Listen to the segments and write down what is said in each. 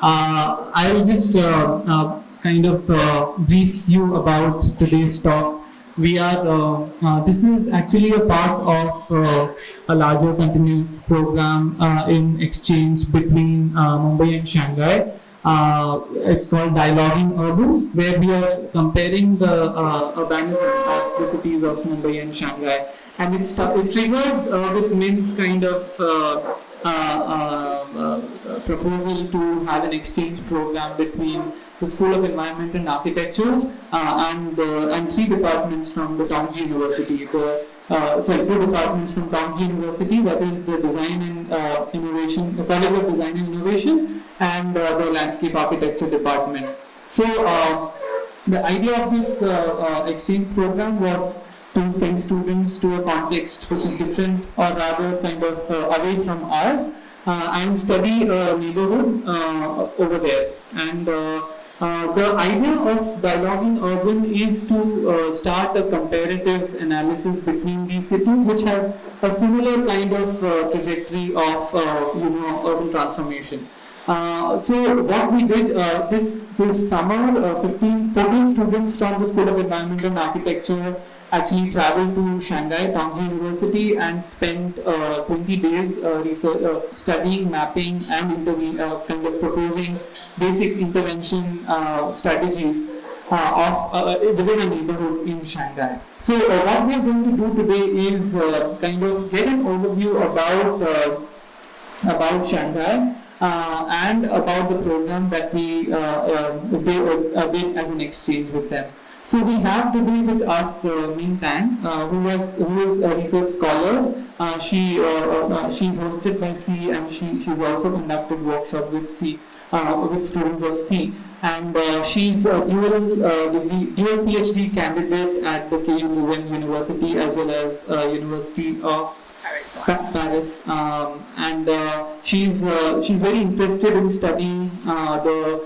I will just kind of brief you about today's talk. This is actually a part of a larger continuous program in exchange between Mumbai and Shanghai. It's called Dialoguing Urban, where we are comparing the urbanism of the cities of Mumbai and Shanghai. And it triggered with Min's kind of proposal to have an exchange program between the School of Environment and Architecture and three departments from the Tongji University. Two departments from Tongji University, that is the Design and Innovation, the College of Design and Innovation, and the Landscape Architecture Department. So the idea of this exchange program was to send students to a context which is different or rather kind of away from ours and study a neighborhood over there. And the idea of dialoguing urban is to start a comparative analysis between these cities which have a similar kind of trajectory of urban transformation. So what we did this summer, 14 students from the School of Environment and Architecture actually traveled to Shanghai, Tongji University, and spent 20 days studying, mapping, and kind of proposing basic intervention strategies within a neighborhood in Shanghai. So what we are going to do today is kind of get an overview about Shanghai and about the program that we did as an exchange with them. So we have today with us Min Tang, who is a research scholar. She's hosted by C, and she's also conducted workshops with students of C. And she's a dual PhD candidate at the KU Leuven University as well as University of Paris. And she's very interested in studying the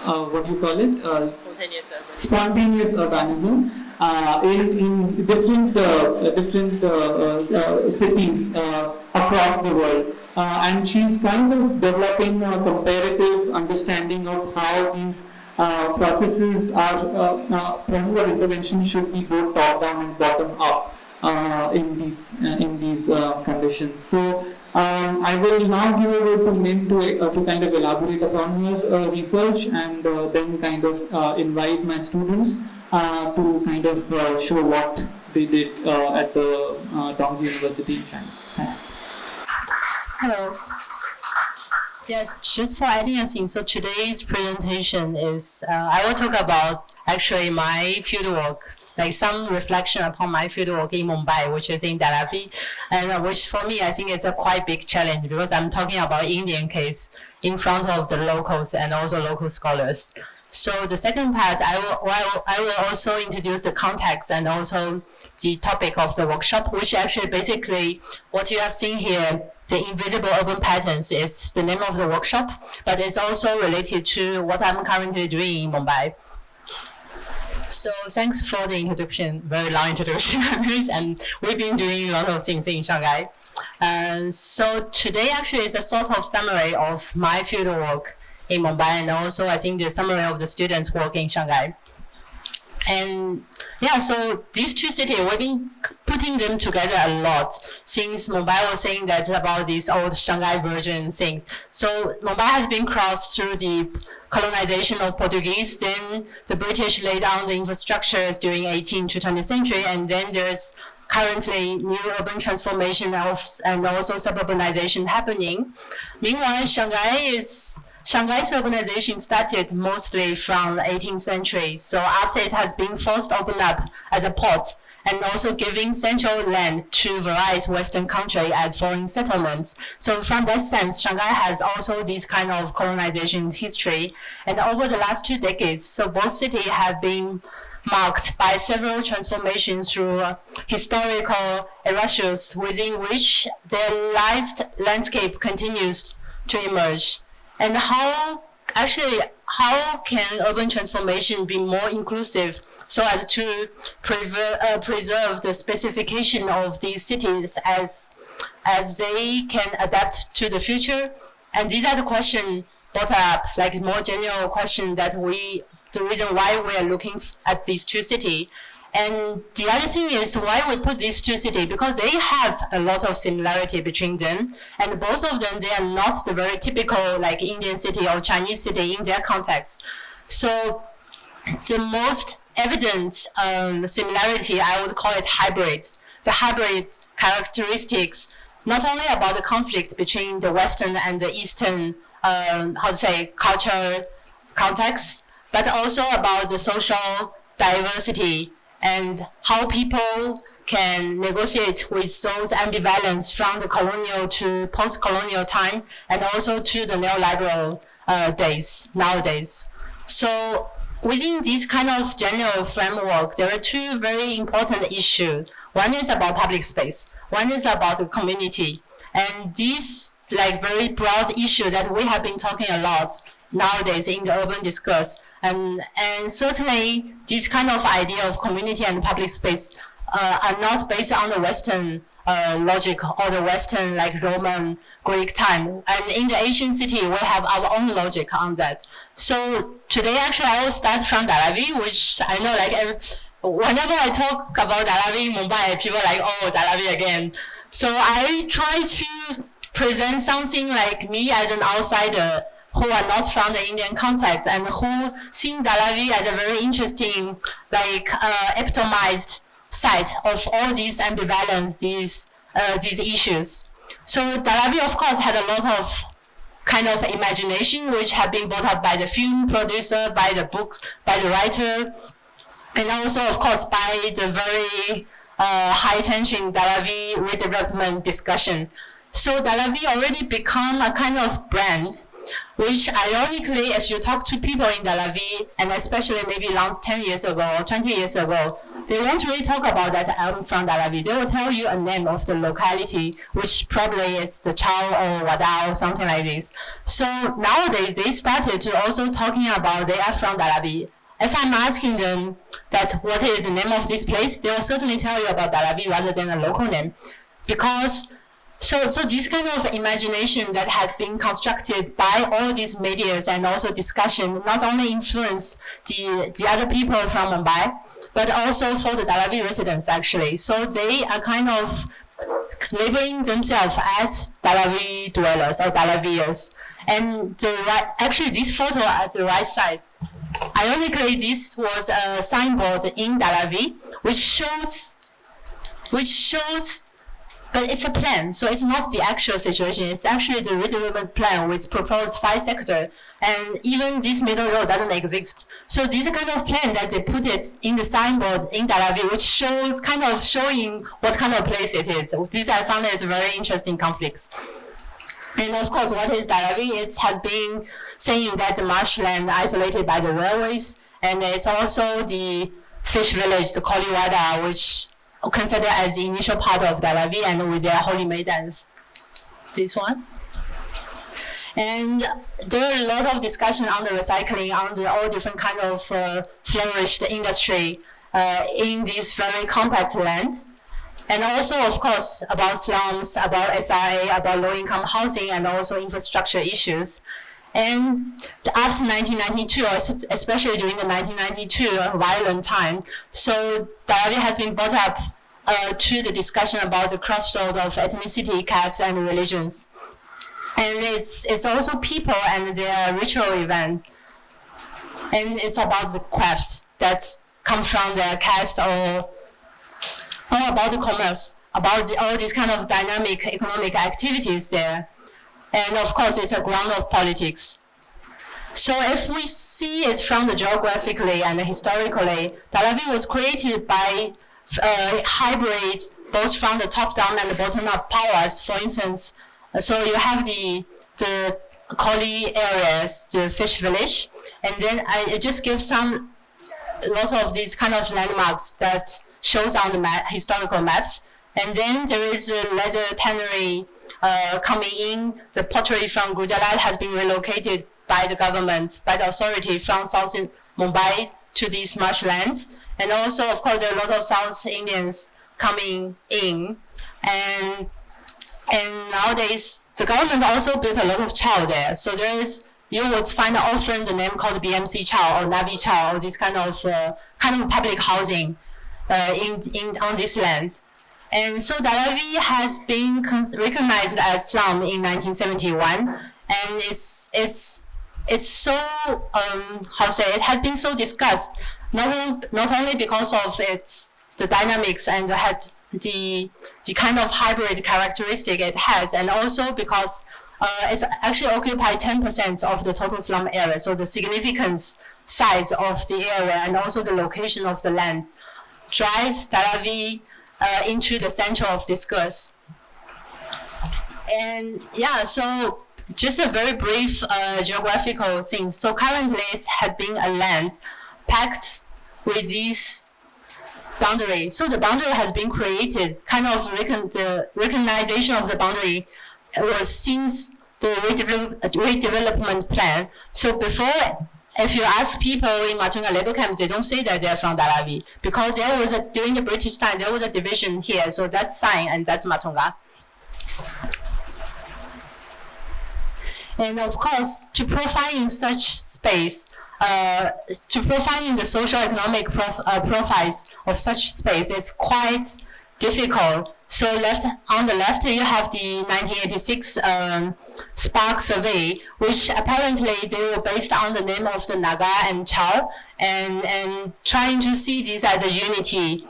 what do you call it? Spontaneous urbanism in different cities across the world. And she's kind of developing a comparative understanding of how these processes of intervention should be both top down and bottom up in these conditions. So I will now give over to Min to kind of elaborate upon her research and then kind of invite my students to kind of show what they did at the Tongji University in China. Thanks. Hello. Yes, just for adding a thing. So today's presentation is, I will talk about actually my fieldwork, like some reflection upon my fieldwork in Mumbai, which is in Dalavi, and which for me, I think it's a quite big challenge because I'm talking about Indian case in front of the locals and also local scholars. So the second part, I will also introduce the context and also the topic of the workshop, which actually basically what you have seen here, the invisible urban patterns is the name of the workshop, but it's also related to what I'm currently doing in Mumbai. So thanks for the introduction, very long introduction, and we've been doing a lot of things in Shanghai. So today actually is a sort of summary of my fieldwork in Mumbai and also I think the summary of the students' work in Shanghai. And yeah, so these two cities, we've been putting them together a lot since Mumbai was saying that about this old Shanghai version thing. So Mumbai has been crossed through the colonization of Portuguese, then the British laid down the infrastructures during 18th to 20th century, and then there's currently new urban transformation and also suburbanization happening. Meanwhile, Shanghai's urbanization started mostly from 18th century. So after it has been first opened up as a port and also giving central land to various Western countries as foreign settlements. So from that sense, Shanghai has also this kind of colonization history. And over the last 2 decades, so both cities have been marked by several transformations through historical erasures within which their lived landscape continues to emerge. And how can urban transformation be more inclusive so as to preserve the specification of these cities as they can adapt to the future And these are the questions brought up, like more general question that the reason why we are looking at these two cities. And the other thing is why we put these two cities, because they have a lot of similarity between them, and both of them, they are not the very typical like Indian city or Chinese city in their context. So the most evident similarity, I would call it hybrid. The hybrid characteristics, not only about the conflict between the Western and the Eastern, culture context, but also about the social diversity and how people can negotiate with those ambivalence from the colonial to post-colonial time, and also to the neoliberal days nowadays. So within this kind of general framework, there are two very important issues. One is about public space. One is about the community. And this like very broad issue that we have been talking a lot nowadays in the urban discourse. And certainly this kind of idea of community and public space are not based on the Western logic or the Western like Roman, Greek time. And in the Asian city, we have our own logic on that. So today, actually, I will start from Dharavi, which I know like whenever I talk about Dharavi in Mumbai, people are like, oh, Dharavi again. So I try to present something like me as an outsider who are not from the Indian context and who see Dharavi as a very interesting, like epitomized site of all these ambivalence, these issues. So Dharavi, of course, had a lot of kind of imagination, which have been brought up by the film producer, by the books, by the writer, and also, of course, by the very high-tension Dharavi redevelopment discussion. So Dharavi already become a kind of brand, which ironically, if you talk to people in Dharavi, and especially maybe 10 years ago or 20 years ago, they won't really talk about that I'm from Dharavi. They will tell you a name of the locality, which probably is the Chao or Wada or something like this. So nowadays, they started to also talking about they are from Dharavi. If I'm asking them that what is the name of this place, they will certainly tell you about Dharavi rather than a local name. Because so this kind of imagination that has been constructed by all these medias and also discussion not only influence the other people from Mumbai, but also for the Dharavi residents actually. So they are kind of labeling themselves as Dharavi dwellers or Dharaviers. And actually this photo at the right side, ironically, this was a signboard in Dharavi, which shows, but it's a plan, so it's not the actual situation. It's actually the redevelopment plan with proposed 5 sectors, and even this middle road doesn't exist. So this is a kind of plan that they put it in the signboard in Dharavi, which shows kind of showing what kind of place it is. This I found is very interesting conflicts. And of course, what is Dharavi? It has been saying that the marshland isolated by the railways, and it's also the fish village, the Koliwada, which considered as the initial part of Dharavi and with their holy maidens. This one. And there are a lot of discussion on the recycling, on the all different kind of flourished industry in this very compact land. And also, of course, about slums, about SRA, about low-income housing, and also infrastructure issues. And after 1992, especially during the 1992 violent time, so Dharavi has been brought up to the discussion about the crossroad of ethnicity, caste, and religions. And it's also people and their ritual event. And it's about the crafts that come from their caste or about the commerce, about all these kind of dynamic economic activities there. And of course, it's a ground of politics. So if we see it from the geographically and historically, Dharavi was created by hybrid, both from the top-down and the bottom-up powers. For instance, so you have the Koli areas, the fish village, and then I just give some lots of these kind of landmarks that shows on the historical maps. And then there is a leather tannery coming in. The pottery from Gujarat has been relocated by the government, by the authority from South Mumbai to this marshland. And also, of course, there are a lot of South Indians coming in. And And nowadays, the government also built a lot of chow there. So you would find often the name called BMC chow or Navi chow or this kind of public housing on this land. And so Dalavi has been recognized as slum in 1971, and it's so it has been so discussed not only because of the dynamics and the kind of hybrid characteristic it has, and also because it's actually occupied 10% of the total slum area. So the significance size of the area and also the location of the land drive Dalavi into the center of discourse. And yeah, so just a very brief geographical thing. So currently it had been a land packed with these boundary. So the boundary has been created, the recognition of the boundary was since the redevelopment plan. So before, if you ask people in Matunga labor camp, they don't say that they're from Dalavi, because during the British time, there was a division here. So that's Sai and that's Matunga. And of course, to profiling such space, to profiling the socio-economic profiles of such space, it's quite difficult. So on the left, you have the 1986 Spark survey, which apparently they were based on the name of the Naga and Chao, and trying to see this as a unity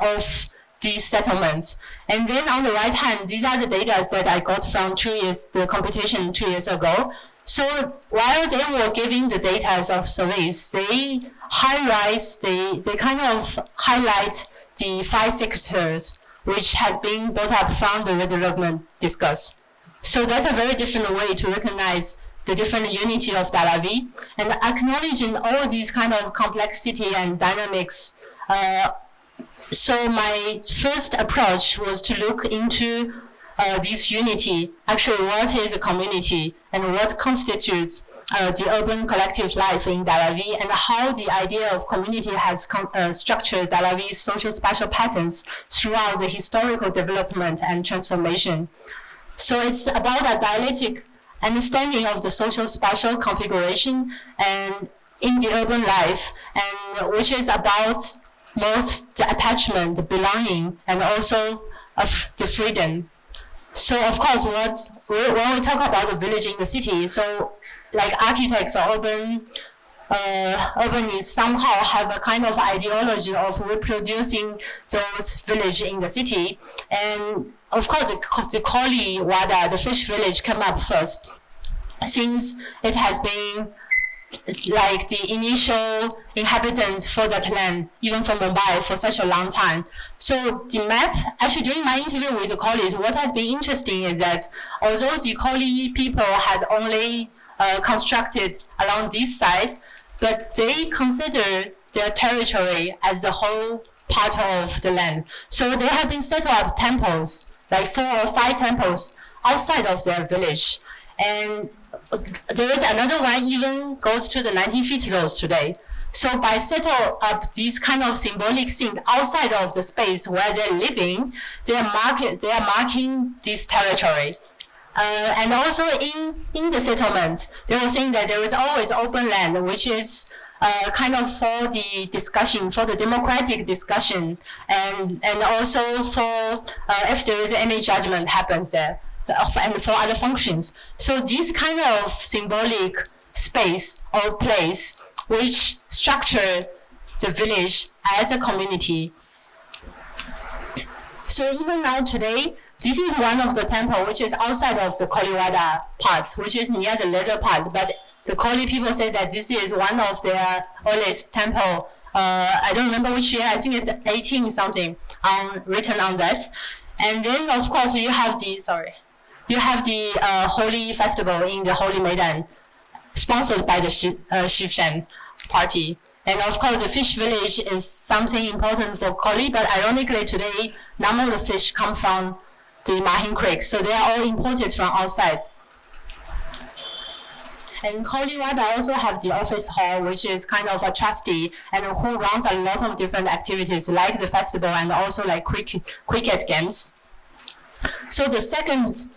of these settlements. And then on the right hand, these are the data that I got from the computation 2 years ago. So while they were giving the data of surveys, they kind of highlight the 5 sectors which has been brought up from the redevelopment discourse. So that's a very different way to recognize the different unity of Dalavi, and acknowledging all these kind of complexity and dynamics. So my first approach was to look into this unity. Actually, what is a community and what constitutes the urban collective life in Dalavi, and how the idea of community has structured Dalavi's social spatial patterns throughout the historical development and transformation. So it's about a dialectic understanding of the social spatial configuration and in the urban life, and which is about most the attachment, the belonging, and also of the freedom. So of course, when we talk about the village in the city, so like architects or urbanists somehow have a kind of ideology of reproducing those villages in the city. And of course, the Koli Wada, the fish village, came up first, since it has been like the initial inhabitant for that land, even for Mumbai, for such a long time. So the map, actually during my interview with the Kolis, what has been interesting is that although the Koli people has only constructed along this side, but they consider their territory as the whole part of the land. So they have been set up temples, like 4 or 5 temples outside of their village. And there is another one even goes to the 1950s today. So by setting up these kind of symbolic things outside of the space where they're living, they are marking this territory. And also in the settlement, they were saying that there is always open land, which is kind of for the discussion, for the democratic discussion, and also for if there is any judgment happens there, and for other functions. So this kind of symbolic space or place which structure the village as a community. So even now today, this is one of the temple which is outside of the Koliwada part, which is near the leather part. But the Koli people say that this is one of their earliest temple. I don't remember which year. I think it's 18 something written on that. And then of course you have the Holy Festival in the Holy Maidan, sponsored by the Shivshan party. And of course, the fish village is something important for Koli, but ironically today, none of the fish come from the Mahin Creek, so they are all imported from outside. And Koli Wada also have the office hall, which is kind of a trustee and who runs a lot of different activities like the festival and also like cricket games. So the second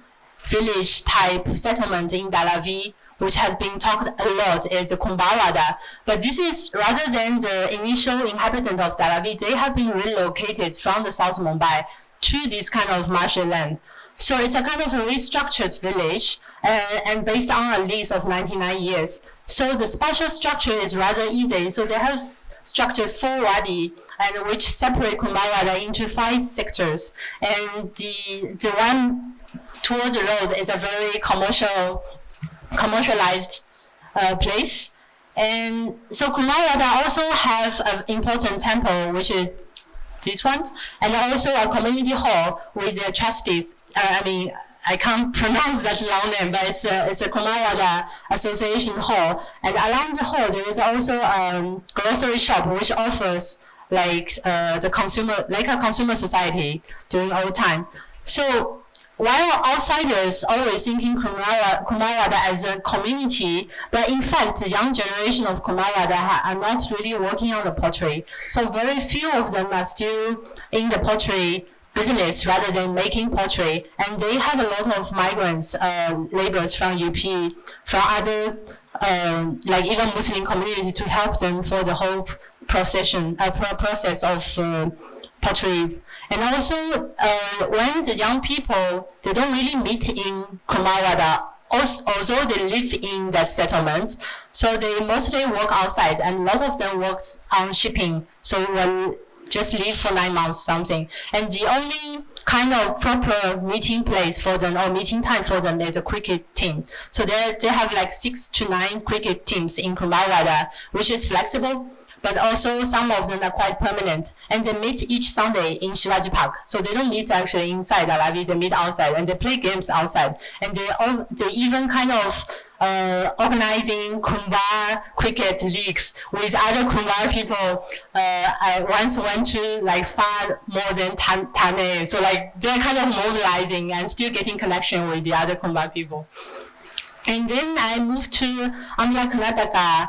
village type settlement in Dalavi, which has been talked a lot, is the Kumbawada. But this is, rather than the initial inhabitant of Dalavi, they have been relocated from the South Mumbai to this kind of marshy land. So it's a kind of a restructured village and based on a lease of 99 years. So the spatial structure is rather easy. So they have structured 4 wadi, and which separate Kumbawada into 5 sectors. And the one towards the road is a very commercialized place. And so Kumbawada also have an important temple, which is this one, and also a community hall with the trustees. I can't pronounce that long name, but it's a Kumbawada Association Hall. And along the hall, there is also a grocery shop which offers like a consumer society during old time. So while outsiders always thinking Kumbawada as a community, but in fact, the young generation of Kumbawada are not really working on the pottery. So very few of them are still in the pottery business rather than making pottery. And they had a lot of migrants, laborers from UP, from other, like even Muslim community to help them for the whole process of pottery. And also, when the young people, they don't really meet in Kumbawada, although they live in that settlement, so they mostly work outside, and a lot of them worked on shipping, so will just live for 9 months something. And the only kind of proper meeting place for them, or meeting time for them, is a cricket team. So they have like 6 to 9 cricket teams in Kumbawada, which is flexible, but also some of them are quite permanent. And they meet each Sunday in Shivaji Park. So they don't meet actually inside Dalavi, they meet outside, and they play games outside. And they even kind of organizing Kumbar cricket leagues with other Kumbar people. I once went to like far more than Thane. So like they're kind of mobilizing and still getting connection with the other Kumbar people. And then I moved to Andhra Karnataka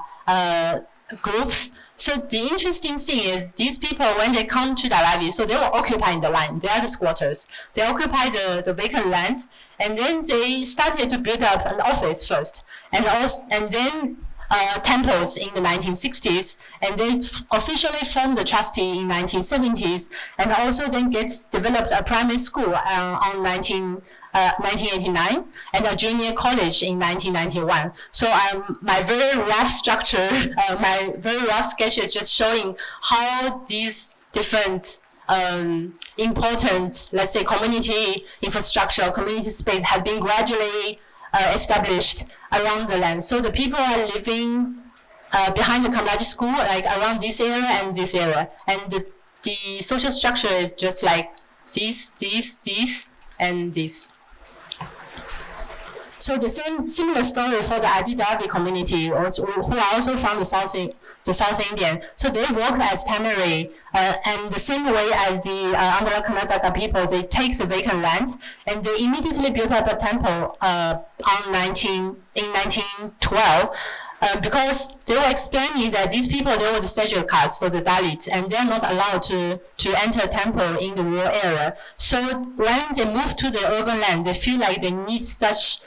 groups. So the interesting thing is these people, when they come to Dalavi, so they were occupying the land. They are the squatters. They occupy the vacant land, and then they started to build up an office first, and then temples in the 1960s, and they officially formed the trustee in 1970s, and also then developed a primary school on 1989, and a junior college in 1991. So my very rough structure, my very rough sketch is just showing how these different important, let's say, community infrastructure, community space has been gradually established around the land. So the people are living behind the Kamlaji school, like around this area and this area. And the social structure is just like this, and this. So the similar story for the Adidavi community, who are also from the South Indian. So they work as tannery, and the same way as the Andhra Karnataka people, they take the vacant land, and they immediately built up a temple in 1912. Because they were explaining that these people, they were the scheduled castes, so the Dalits, and they're not allowed to enter a temple in the rural area. So when they move to the urban land, they feel like they need such,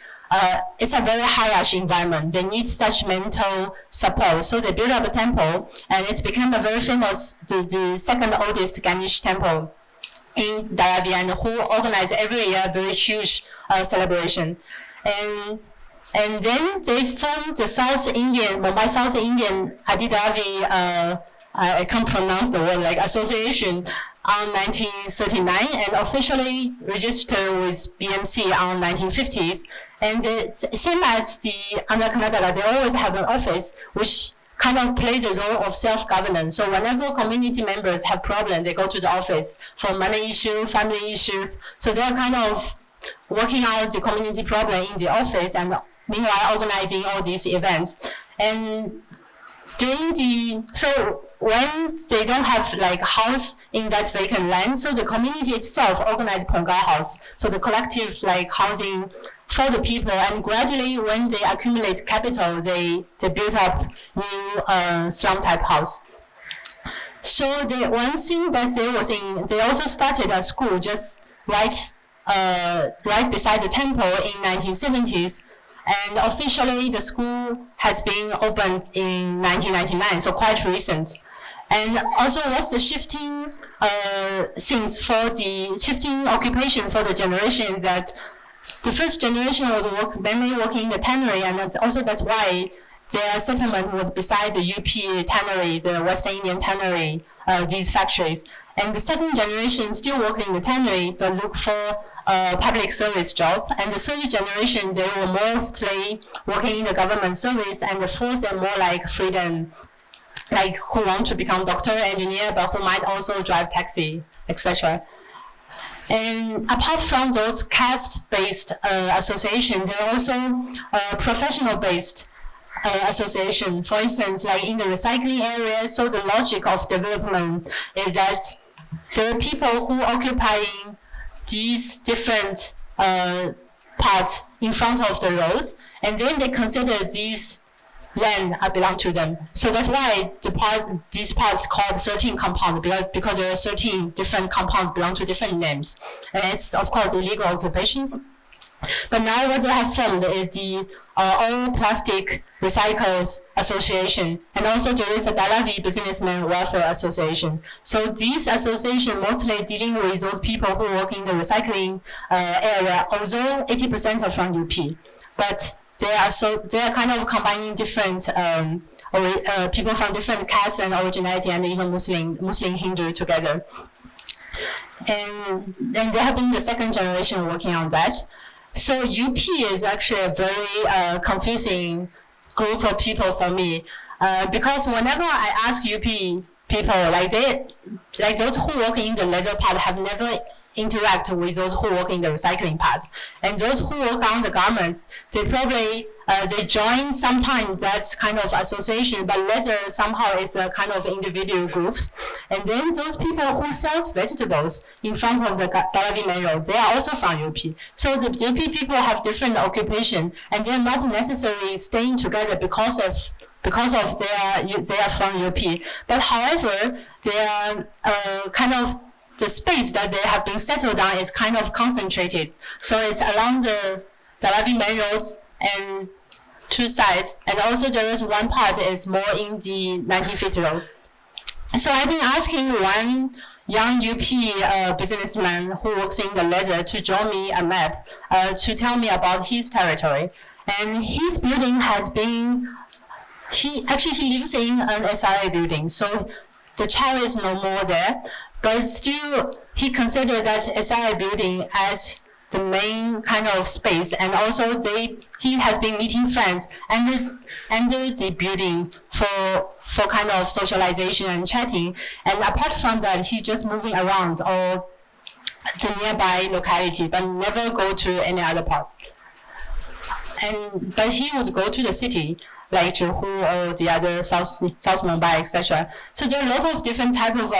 it's a very hierarchy environment. They need such mental support. So they built up a temple, and it became a very famous, the second oldest Ganesh temple in Dalavi, and who organize every year a very huge celebration. And then they formed the Mumbai South Indian Adidavi, I can't pronounce the word, like association, on 1939, and officially registered with BMC on 1950s. And same as the Andhra Karnataka, they always have an office which kind of play the role of self-governance. So whenever community members have problems, they go to the office for money issues, family issues. So they're kind of working out the community problem in the office, and meanwhile organizing all these events. And so when they don't have like house in that vacant land, so the community itself organized Pongal house, so the collective like housing for the people. And gradually, when they accumulate capital, they build up new slum type house. So the one thing that they also started a school just right right beside the temple in 1970s. And officially, the school has been opened in 1999, so quite recent. And also, what's the shifting things for the shifting occupation for the generation that the first generation was mainly working in the tannery, and also that's why their settlement was beside the UP tannery, the Western Indian tannery, these factories. And the second generation still worked in the tannery, but look for a public service job. And the third generation, they were mostly working in the government service, and the fourth are more like freedom, like who want to become doctor, engineer, but who might also drive taxi, etc. And apart from those caste-based associations, there are also professional-based association. For instance, like in the recycling area, so the logic of development is that there are people who occupying these different parts in front of the road, and then they consider these land belong to them. So that's why these parts called 13 compound, because there are 13 different compounds belong to different names. And it's, of course, illegal occupation. But now what they have formed is the All Plastic Recyclers Association, and also there is a Dalavi Businessman Welfare Association. So these associations mostly dealing with those people who work in the recycling area, although 80% are from UP. But they are kind of combining different people from different castes and originality, and even Muslim Hindu together. And they have been the second generation working on that. So UP is actually a very confusing group of people for me, because whenever I ask UP people, like those who work in the leather part have never interact with those who work in the recycling part, and those who work on the garments, they probably they join sometimes that kind of association, but later somehow it's a kind of individual groups. And then those people who sells vegetables in front of the Galavi main road, they are also from UP. So the UP people have different occupation, and they're not necessarily staying together because they are from UP. But however, they are kind of the space that they have been settled on is kind of concentrated. So it's along the Dalavi main road and two sides, and also there is one part is more in the 1950 road. So I've been asking one young UP businessman who works in the leather to draw me a map to tell me about his territory. And his building has been, he lives in an SRA building, so the child is no more there. But still, he considered that SRI building as the main kind of space, and also he has been meeting friends under the building for kind of socialization and chatting. And apart from that, he just moving around or the nearby locality, but never go to any other part. But he would go to the city, like Zhihu or the other South Mumbai, etc. So there are a lot of different types of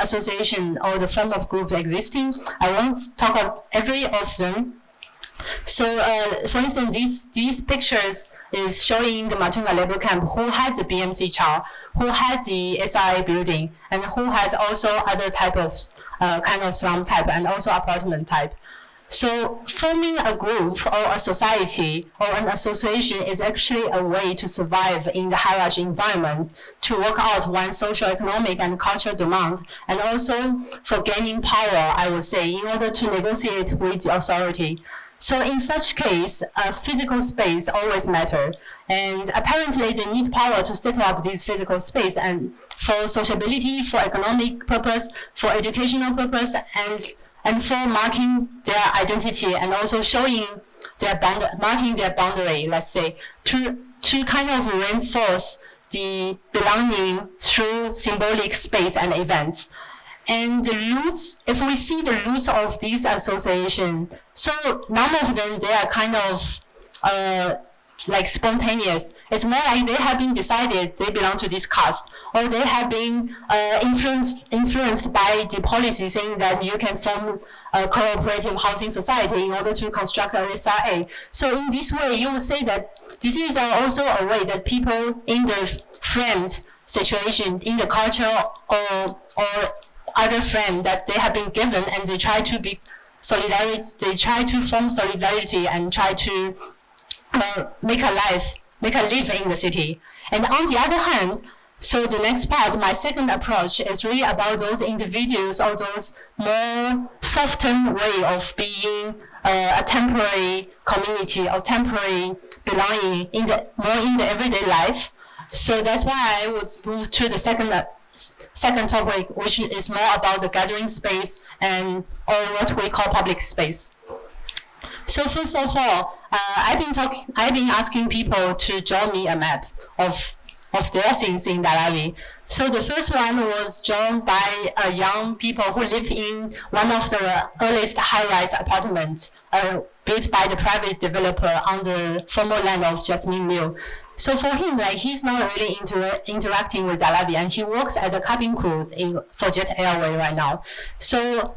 association or the form of group existing. I won't talk about every of them. So, for instance, these pictures is showing the Matunga labor camp, who had the BMC Chow, who had the SRA building, and who has also other type of kind of slum type and also apartment type. So forming a group or a society or an association is actually a way to survive in the hierarchy environment, to work out one's social, economic, and cultural demand, and also for gaining power, I would say, in order to negotiate with the authority. So in such case, a physical space always matters, and apparently they need power to set up this physical space, and for sociability, for economic purpose, for educational purpose, and for marking their identity, and also showing marking their boundary, let's say, to kind of reinforce the belonging through symbolic space and events. And the roots, if we see the roots of these associations, so none of them, they are kind of like spontaneous. It's more like they have been decided they belong to this caste, or they have been influenced by the policy saying that you can form a cooperative housing society in order to construct a SRA. So in this way, you would say that this is also a way that people in the framed situation, in the culture or other frame that they have been given, and they try to be solidarity. They try to form solidarity and try to make a live in the city. And on the other hand, so the next part, my second approach is really about those individuals or those more softened way of being a temporary community or temporary belonging in the everyday life. So that's why I would move to the second topic, which is more about the gathering space or what we call public space. So first of all, I've been asking people to draw me a map of their things in Dharavi. So the first one was drawn by young people who live in one of the earliest high-rise apartments built by the private developer on the former land of Jasmine Mill. So for him, he's not really interacting with Dharavi, and he works as a cabin crew for Jet Airway right now. So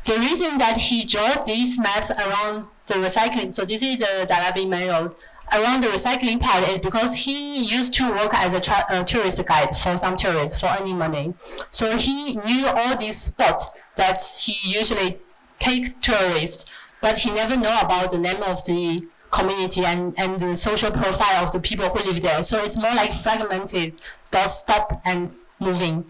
the reason that he drew this map around the recycling, so this is the Dharavi main road, around the recycling part is because he used to work as a tourist guide for some tourists for earning money. So he knew all these spots that he usually take tourists, but he never know about the name of the community and the social profile of the people who live there. So it's more like fragmented, stop and moving.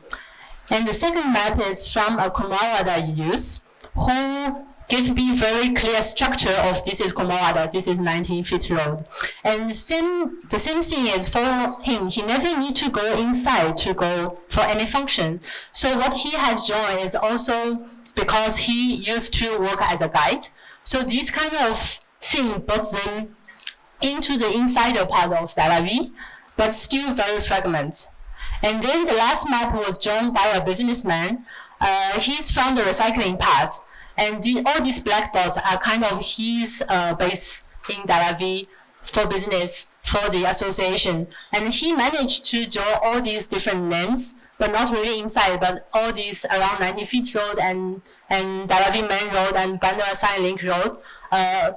And the second map is from a Kumawada youth who gave me very clear structure of this is Kumawada, this is 19 feet road. And the same thing is for him. He never need to go inside to go for any function. So what he has drawn is also because he used to work as a guide. So this kind of thing brought them into the insider part of Dharavi, but still very fragmented. And then the last map was drawn by a businessman. He's from the recycling part. And all these black dots are kind of his base in Dharavi for business, for the association. And he managed to draw all these different names, but not really inside, but all these around 90 feet road and Dharavi main road and Bandara Sign Link road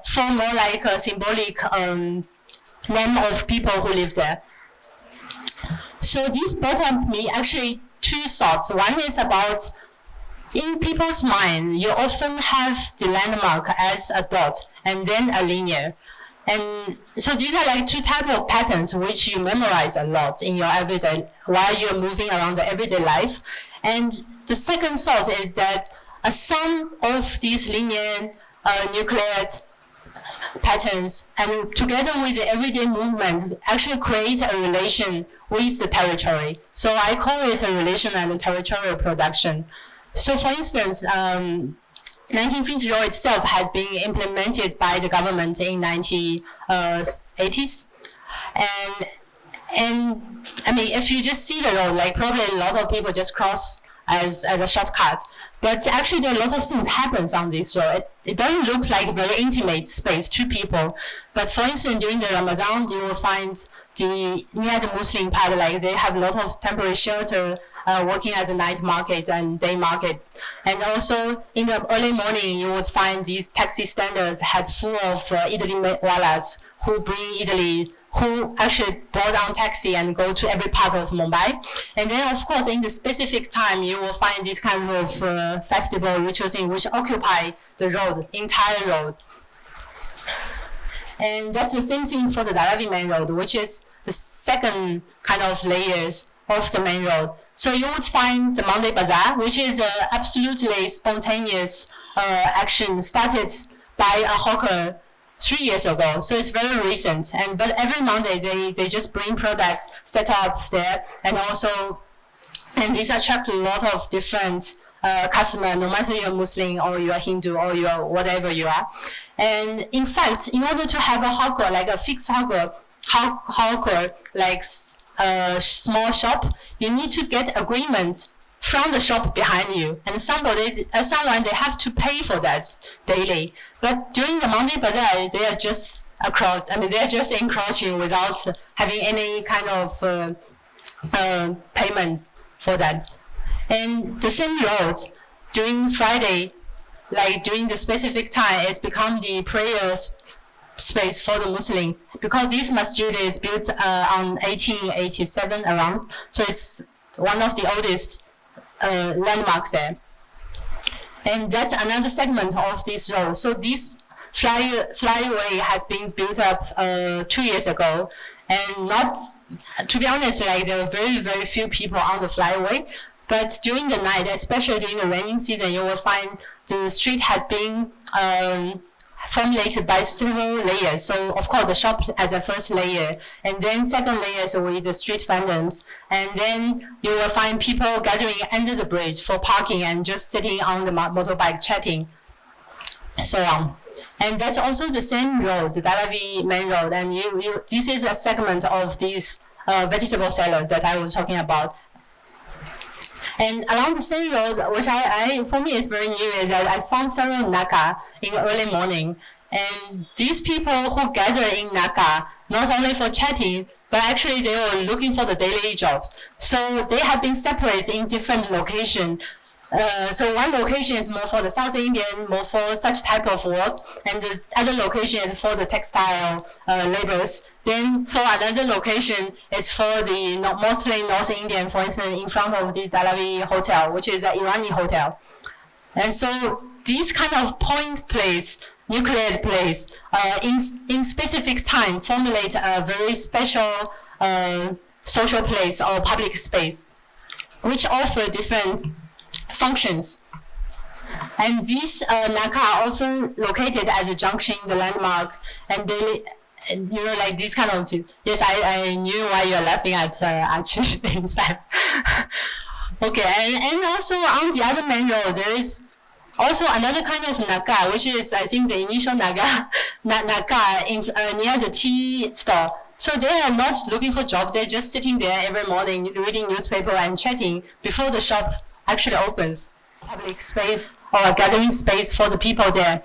for more like a symbolic name of people who live there. So this brought up me actually two thoughts. One is about in people's mind, you often have the landmark as a dot and then a linear. And so these are like two types of patterns which you memorize a lot in your everyday, while you're moving around the everyday life. And the second thought is that a sum of these linear nucleate patterns and together with the everyday movement actually create a relation with the territory. So I call it a relation and a territorial production. So for instance, 19 feet road itself has been implemented by the government in 1980s. And I mean, if you just see the road, probably a lot of people just cross as a shortcut. But actually there are a lot of things happens on this road. It doesn't look like a very intimate space to people. But for instance, during the Ramadan, you will find near the Muslim part, they have a lot of temporary shelter working as a night market and day market. And also in the early morning, you would find these taxi standers had full of idli walas who bring idli, who actually board on taxi and go to every part of Mumbai. And then of course in the specific time, you will find this kind of festival rituals in which occupy the road, entire road. And that's the same thing for the Dharavi main road, which is the second kind of layers of the main road. So you would find the Monday Bazaar, which is an absolutely spontaneous action started by a hawker 3 years ago. So it's very recent. But every Monday they just bring products set up there, and these attract a lot of different customers, no matter you're Muslim or you're Hindu or you're whatever you are. And in fact, in order to have a hawker, like a fixed hawker, like a small shop, you need to get agreement from the shop behind you, and someone they have to pay for that daily. But during the Monday Bazaar, they are just across. I mean, they are just encroaching without having any kind of payment for that. And the same road during Friday, during the specific time, it's become the prayer space for the Muslims, because this masjid is built on 1887 around, so it's one of the oldest landmarks there. And that's another segment of this road. So this flyway has been built up 2 years ago, and not, to be honest, like there are very, very few people on the flyway. But during the night, especially during the raining season, you will find the street has been formulated by several layers. So of course the shop as a first layer, and then second layers with the street vendors, and then you will find people gathering under the bridge for parking and just sitting on the motorbike chatting, so on. And that's also the same road, the Dalavi main road, and this is a segment of these vegetable sellers that I was talking about. And along the same road, which for me is very new, is that I found several Naka in the early morning. And these people who gather in Naka, not only for chatting, but actually they were looking for the daily jobs. So they have been separated in different locations. So one location is more for the South Indian, more for such type of work, and the other location is for the textile laborers. Then for another location, it's for the mostly North Indian, for instance, in front of the Dalavi hotel, which is the Irani hotel. And so these kind of point place, nuclear place, in specific time formulate a very special social place or public space, which offer different functions. And these Naka are often located at the junction, the landmark, and they, like this kind of, yes, I knew why you're laughing at actually inside. Okay, and also on the other main road, there is also another kind of Naka, which is, I think, the initial Naka near the tea store. So they are not looking for job, they're just sitting there every morning reading newspaper and chatting before the shop actually opens. Public space or gathering space for the people there.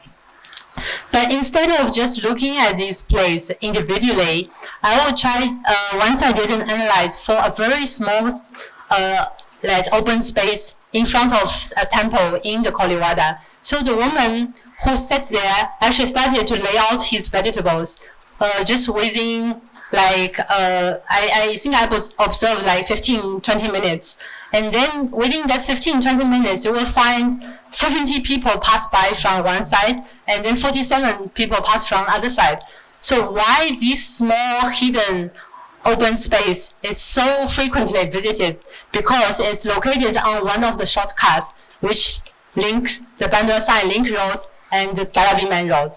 But instead of just looking at this place individually, I will try, once I did an analyze for a very small open space in front of a temple in the Koliwada. So the woman who sat there actually started to lay out his vegetables just within I think I observed like 15-20 minutes. And then within that 15-20 minutes, you will find 70 people pass by from one side, and then 47 people pass from the other side. So why this small hidden open space is so frequently visited? Because it's located on one of the shortcuts which links the Bandarasai Link Road and the Dalavi Main Road.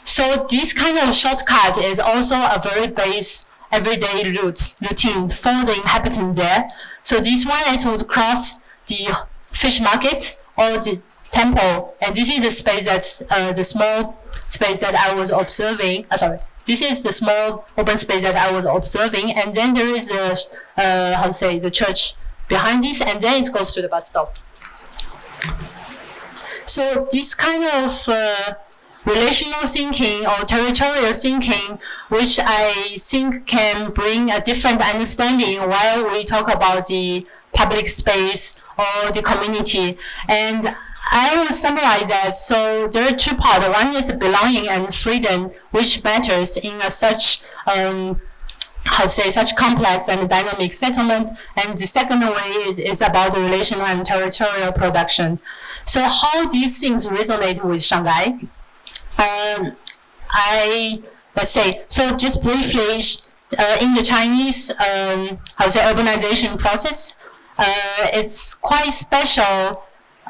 So this kind of shortcut is also a very base everyday routine for the inhabitant there. So this one, it would cross the fish market or the temple, and this is the space that the small space that I was observing. This is the small open space that I was observing, and then there is the church behind this, and then it goes to the bus stop. So this kind of relational thinking or territorial thinking, which I think can bring a different understanding while we talk about the public space or the community. And I will summarize that. So there are two parts. One is belonging and freedom, which matters in a such such complex and dynamic settlement. And the second way is about the relational and territorial production. So how these things resonate with Shanghai? So just briefly, in the Chinese, urbanization process, it's quite special.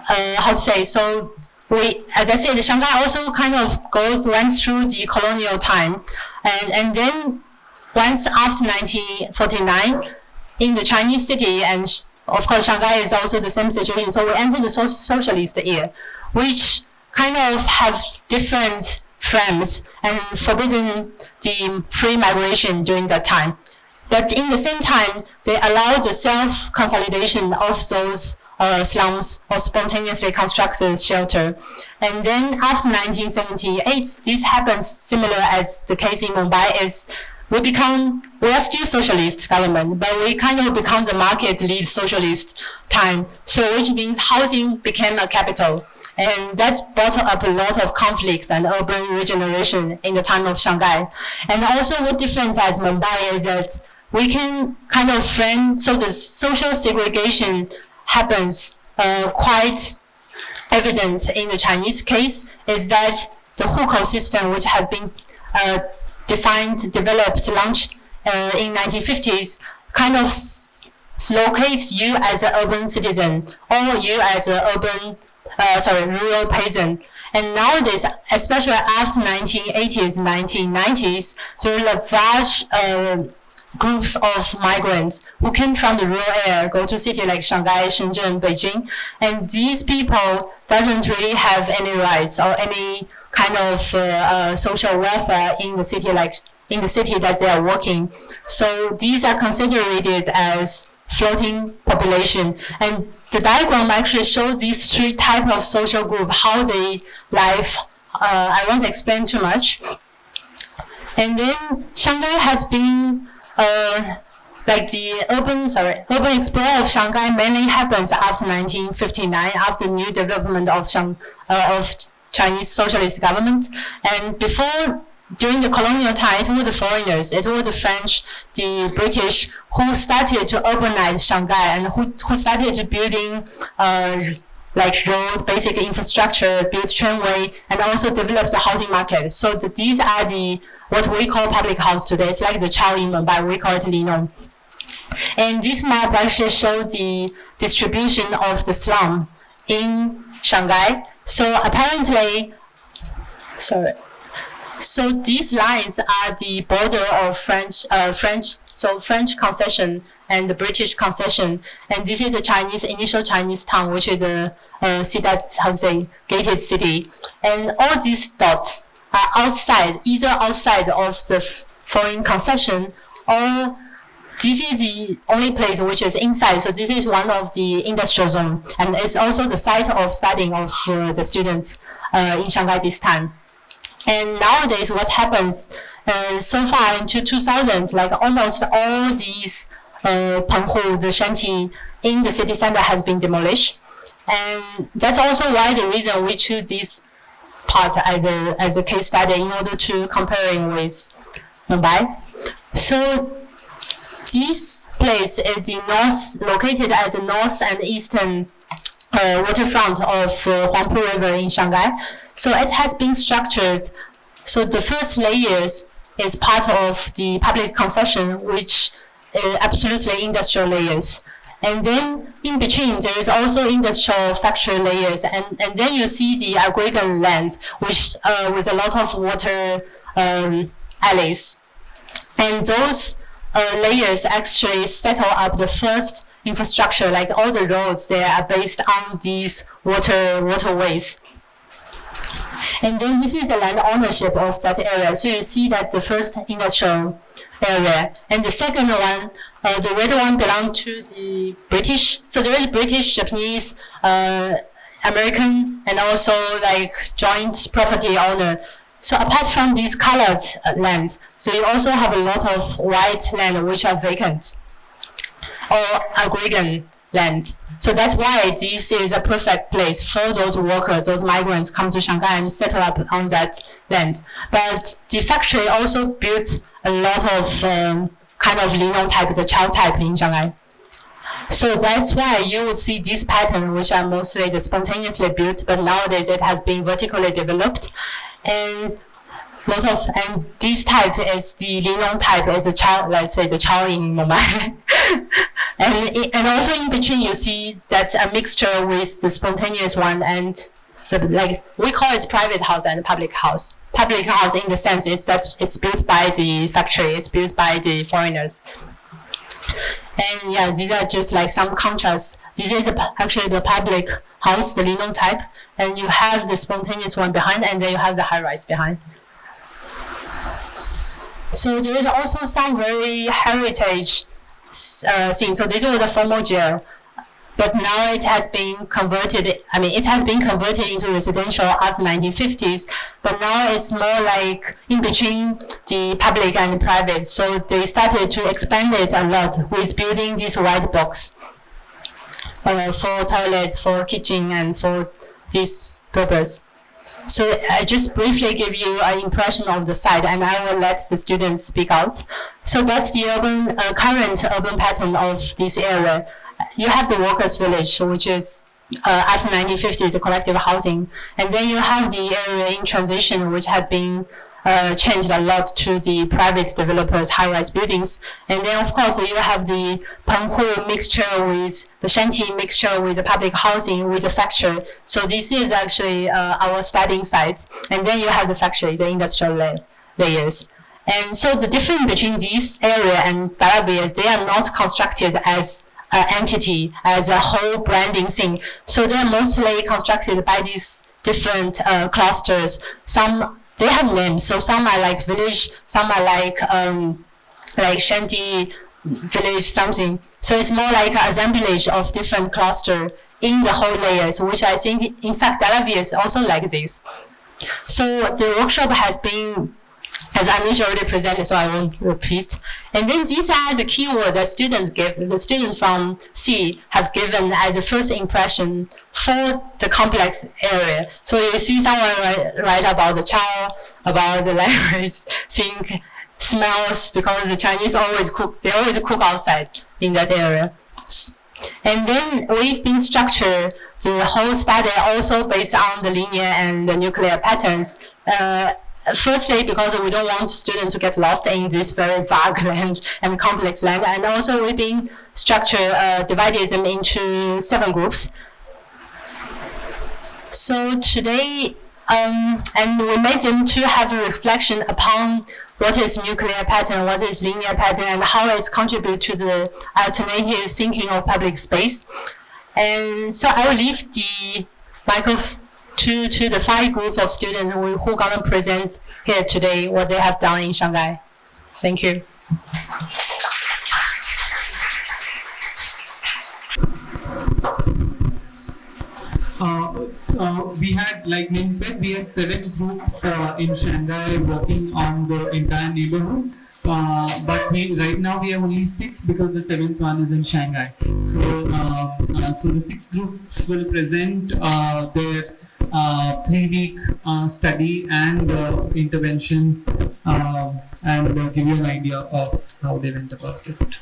So as I said, Shanghai also kind of went through the colonial time, and then once after 1949, in the Chinese city, and of course Shanghai is also the same situation. So we entered the socialist era, which kind of have different frames and forbidden the free migration during that time. But in the same time, they allowed the self-consolidation of those slums or spontaneously constructed shelter. And then after 1978, this happens similar as the case in Mumbai is we are still socialist government, but we kind of become the market lead socialist time. So which means housing became a capital. And that brought up a lot of conflicts and urban regeneration in the time of Shanghai. And also what difference as Mumbai is that we can kind of frame, so the social segregation happens quite evident in the Chinese case is that the hukou system, which has been defined, developed, launched in 1950s, kind of locates you as an urban citizen or you as an rural peasant. And nowadays, especially after 1980s, 1990s, there are large groups of migrants who came from the rural area, go to cities like Shanghai, Shenzhen, Beijing, and these people doesn't really have any rights or any kind of social welfare in the city, like in the city that they are working. So these are considered as floating population, and the diagram actually shows these three types of social group, how they live. I won't explain too much. And then Shanghai has been like the urban explorer of Shanghai mainly happens after 1959, after new development of Chinese socialist government, and before. During the colonial time, it was the foreigners, it was the French, the British, who started to urbanize Shanghai and who started to building like road, basic infrastructure, build tramway, and also develop the housing market. So these are what we call public house today. It's like the Chow in Mumbai, we call it Linong. And this map actually shows the distribution of the slum in Shanghai. So apparently, So these lines are the border of French concession and the British concession, and this is the initial Chinese town, which is the gated city, and all these dots are either outside of the foreign concession, or this is the only place which is inside. So this is one of the industrial zone, and it's also the site of studying of the students in Shanghai this time. And nowadays, what happens so far into 2000, like almost all these penghu, the shanty in the city center has been demolished, and that's also why the reason we choose this part as a case study in order to comparing with Mumbai. So this place is located at the north and eastern waterfront of Huangpu River in Shanghai. So it has been structured. So the first layers is part of the public concession, which is absolutely industrial layers. And then in between, there is also industrial factory layers. And then you see the agrarian land, which with a lot of water alleys. And those layers actually settle up the first infrastructure, like all the roads, they are based on these waterways. And then this is the land ownership of that area. So you see that the first industrial area. And the second one, the red one belongs to the British. So there is British, Japanese, American, and also like joint property owner. So apart from these colored land, so you also have a lot of white land which are vacant or agrarian land. So that's why this is a perfect place for those workers, those migrants come to Shanghai and settle up on that land. But the factory also built a lot of kind of Linong type, the Chow type in Shanghai. So that's why you would see this pattern, which are mostly the spontaneously built, but nowadays it has been vertically developed. And this type is the Linong type, is the Chow, let's say the Chow in Mumbai. and also in between you see that a mixture with the spontaneous one and we call it private house and public house. Public house in the sense is that it's built by the factory, it's built by the foreigners. And yeah, these are just like some contrasts. This is actually the public house, the Linong type, and you have the spontaneous one behind, and then you have the high-rise behind. So there is also some very heritage thing. So this was a formal jail, but now it has been converted. It has been converted into residential after 1950s, but now it's more like in between the public and private. So they started to expand it a lot with building this white box for toilets, for kitchen, and for this purpose. So I just briefly give you an impression of the site, and I will let the students speak out. So that's the current urban pattern of this area. You have the workers' village, which is after 1950, the collective housing. And then you have the area in transition, which had been changed a lot to the private developers' high-rise buildings. And then, of course, you have the Penghu mixture with the Shanti mixture with the public housing with the factory. So this is actually our starting sites. And then you have the factory, the industrial layers. And so the difference between this area and Dalavias, they are not constructed as an entity, as a whole branding thing. So they are mostly constructed by these different clusters. Some they have names, so some are like village, some are like Shanti village something. So it's more like an assemblage of different cluster in the whole layers, which I think, in fact, Dalavia is also like this. So the workshop has been, as Anish already presented, so I won't repeat. And then these are the keywords that students give, the students from C have given as a first impression for the complex area. So you see someone write about the child, about the language, think, smells, because the Chinese always cook, they always cook outside in that area. And then we've been structured the whole study also based on the linear and the nuclear patterns. Firstly, because we don't want students to get lost in this very vague land and complex land, and also we've been divided them into 7 groups. So today, and we made them to have a reflection upon what is nuclear pattern, what is linear pattern, and how it's contribute to the alternative thinking of public space. And so I will leave the microphone to the 5 groups of students who are going to present here today what they have done in Shanghai. Thank you. We had, like Min said, we had 7 groups in Shanghai working on the entire neighborhood. But right now we have only 6 because the 7th one is in Shanghai. So the 6 groups will present their 3-week study and intervention and give you an idea of how they went about it.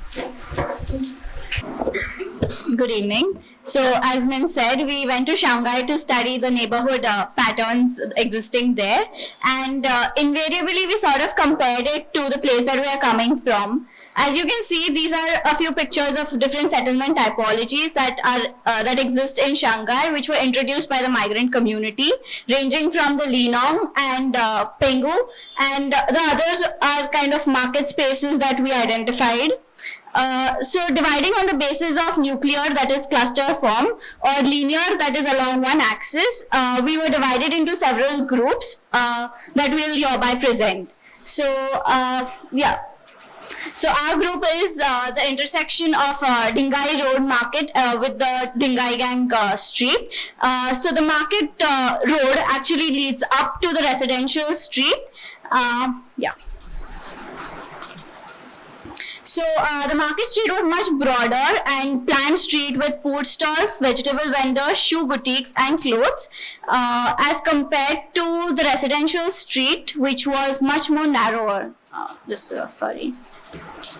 Good evening. So as Min said, we went to Shanghai to study the neighborhood patterns existing there, and invariably we sort of compared it to the place that we are coming from. As you can see, these are a few pictures of different settlement typologies that are that exist in Shanghai, which were introduced by the migrant community, ranging from the Linong and Penghu, and the others are kind of market spaces that we identified. So dividing on the basis of nuclear, that is cluster form, or linear, that is along one axis, we were divided into several groups that we'll hereby present. So yeah. So our group is the intersection of Dingai Road Market with the Dingai Gang Street. So the market road actually leads up to the residential street. Yeah. So the market street was much broader and planned street with food stalls, vegetable vendors, shoe boutiques and clothes as compared to the residential street, which was much more narrower. Sorry.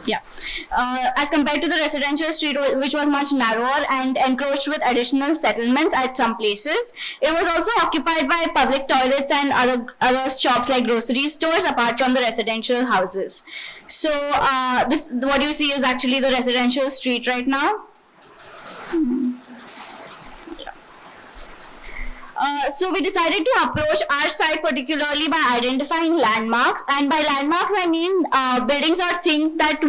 Yeah, as compared to the residential street, which was much narrower and encroached with additional settlements at some places. It was also occupied by public toilets and other shops like grocery stores apart from the residential houses. So what you see is actually the residential street right now. So we decided to approach our site particularly by identifying landmarks, and by landmarks I mean buildings or things that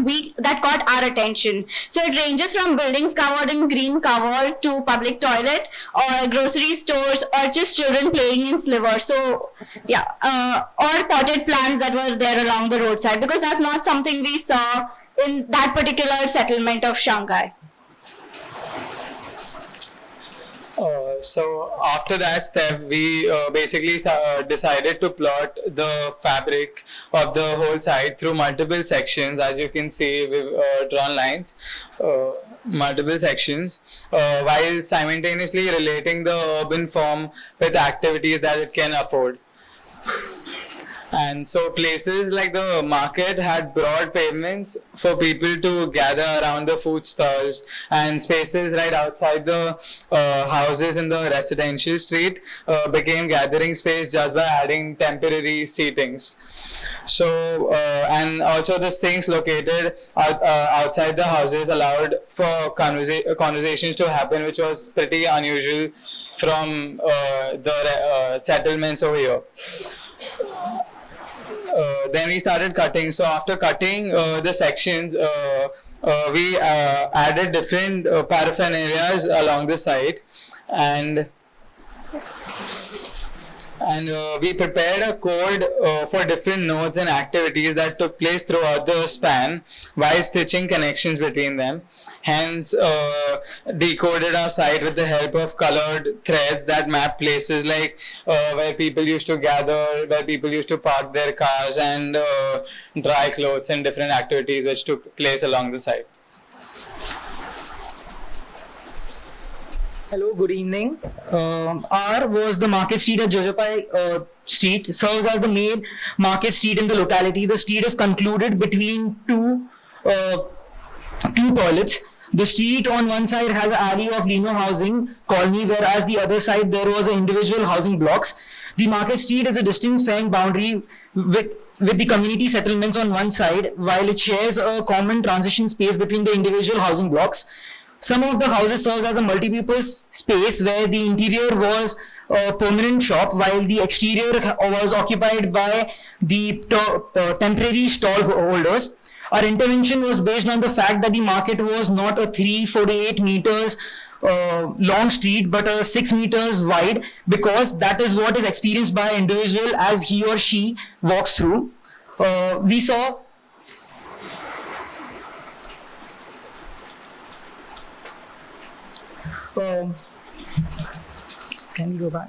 caught our attention. So it ranges from buildings covered in green cover to public toilet or grocery stores or just children playing in slivers. So yeah, or potted plants that were there along the roadside, because that's not something we saw in that particular settlement of Shanghai. So after that step, we basically decided to plot the fabric of the whole site through multiple sections. As you can see, we've drawn lines, multiple sections, while simultaneously relating the urban form with activities that it can afford. And so places like the market had broad pavements for people to gather around the food stalls, and spaces right outside the houses in the residential street became gathering space just by adding temporary seatings. So, and also the things located outside the houses allowed for conversations to happen, which was pretty unusual from the settlements over here. Then we started cutting. So after cutting the sections, we added different paraphernalias along the side, and we prepared a code for different nodes and activities that took place throughout the span while stitching connections between them. Hence, decoded our site with the help of colored threads that map places like where people used to gather, where people used to park their cars, and dry clothes and different activities which took place along the site. Hello, good evening. R was the market street at Jojopai street, serves as the main market street in the locality. The street is concluded between two toilets. The street on one side has an alley of Lino housing colony, whereas the other side there was individual housing blocks. The market street is a distinct fence boundary with the community settlements on one side, while it shares a common transition space between the individual housing blocks. Some of the houses serves as a multi-purpose space where the interior was a permanent shop, while the exterior was occupied by the temporary stall holders. Our intervention was based on the fact that the market was not a 348 meters long street but a 6 meters wide, because that is what is experienced by an individual as he or she walks through. We saw can we go back?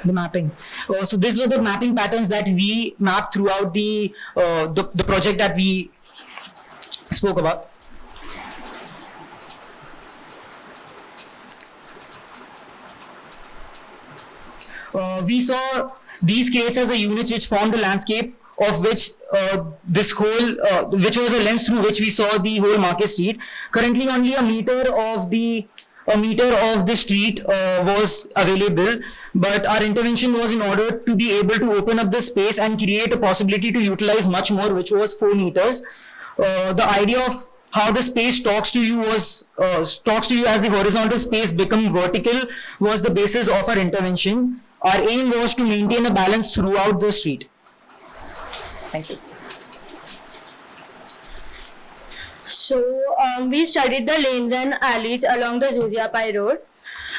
The mapping. So these were the mapping patterns that we mapped throughout the project that we spoke about. We saw these cases as a units which formed a landscape of which this whole, which was a lens through which we saw the whole market street. Currently, only a meter of the street was available, but our intervention was in order to be able to open up the space and create a possibility to utilize much more, which was 4 meters. The idea of how the space talks to you was talks to you as the horizontal space become vertical was the basis of our intervention. Our aim was to maintain a balance throughout the street. Thank you. So we studied the lanes and alleys along the Zuziapai road.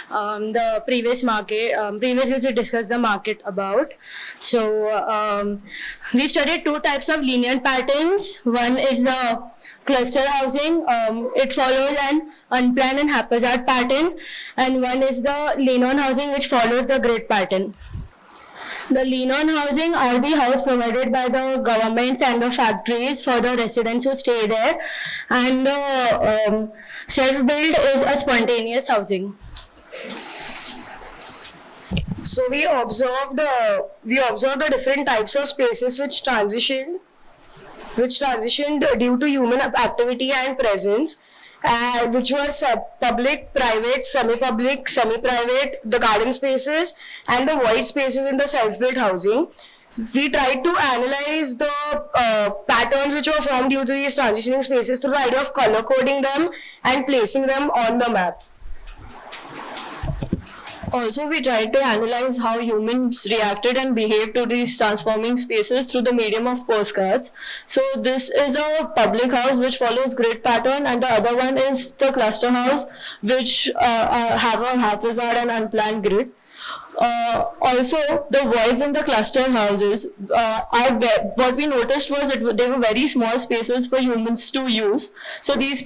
The previous we discussed the market about. So we studied 2 types of linear patterns. One is the cluster housing. It follows an unplanned and haphazard pattern, and one is the lean-on housing, which follows the grid pattern. The lean-on housing are the house provided by the governments and the factories for the residents who stay there, and the self-built is a spontaneous housing. So we observed the different types of spaces which transitioned due to human activity and presence, which were public, private, semi-public, semi-private, the garden spaces and the void spaces in the self-built housing. We tried to analyze the patterns which were formed due to these transitioning spaces through the idea of color coding them and placing them on the map. Also, we tried to analyze how humans reacted and behaved to these transforming spaces through the medium of postcards. So this is a public house which follows grid pattern, and the other one is the cluster house which have a haphazard and unplanned grid. Also, the voids in the cluster houses what we noticed was that they were very small spaces for humans to use. So these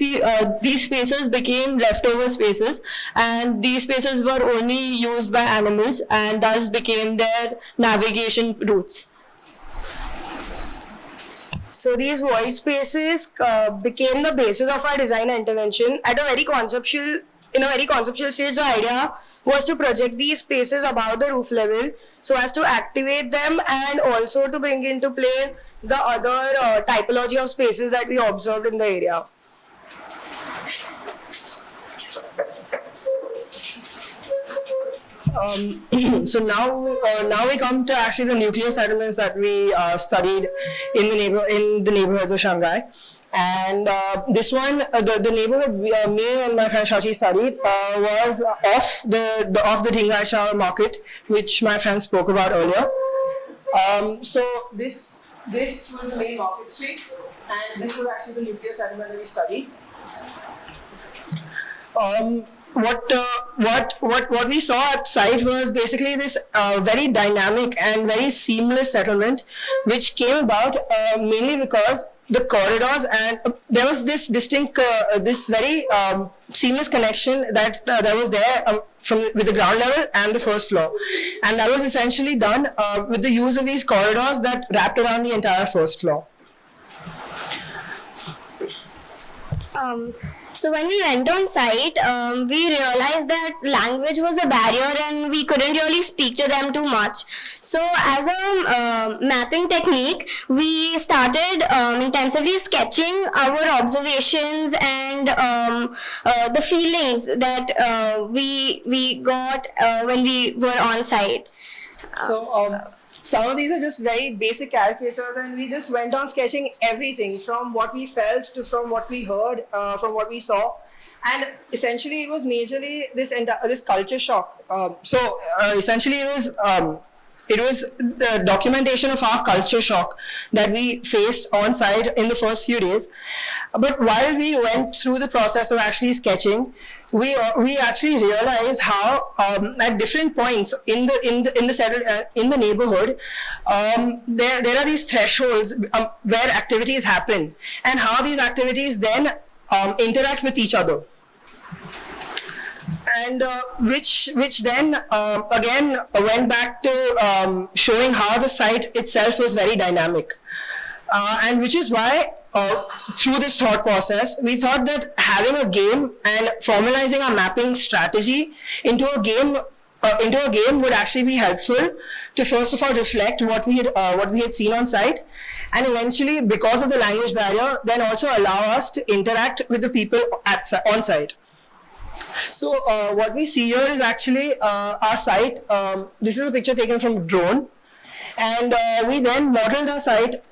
spaces became leftover spaces, and these spaces were only used by animals, and thus became their navigation routes. So these void spaces became the basis of our design intervention. In a very conceptual stage, the idea was to project these spaces above the roof level so as to activate them and also to bring into play the other typology of spaces that we observed in the area. So now we come to actually the nuclear settlements that we studied in the neighborhoods of Shanghai. And this one, the neighborhood me and my friend Shachi studied was off the Dhingai market, which my friend spoke about earlier. So this was the main market street, and this was actually the nuclear settlement that we studied. What we saw at site was basically this very dynamic and very seamless settlement, which came about mainly because the corridors and there was this distinct, this very seamless connection that was there with the ground level and the first floor, and that was essentially done with the use of these corridors that wrapped around the entire first floor. So when we went on site, we realized that language was a barrier and we couldn't really speak to them too much. So as a mapping technique, we started intensively sketching our observations and the feelings that we got when we were on site. So some of these are just very basic caricatures, and we just went on sketching everything from what we felt to from what we heard, from what we saw, and essentially it was majorly this culture shock. Essentially it was the documentation of our culture shock that we faced on site in the first few days. But while we went through the process of actually sketching, we actually realized how at different points in the neighborhood there are these thresholds where activities happen, and how these activities then interact with each other. And which then again went back to showing how the site itself was very dynamic, and which is why through this thought process we thought that having a game and formalizing our mapping strategy into a game would actually be helpful to first of all reflect what we had seen on site, and eventually, because of the language barrier, then also allow us to interact with the people on site. So what we see here is actually our site. This is a picture taken from a drone, and we then modeled our site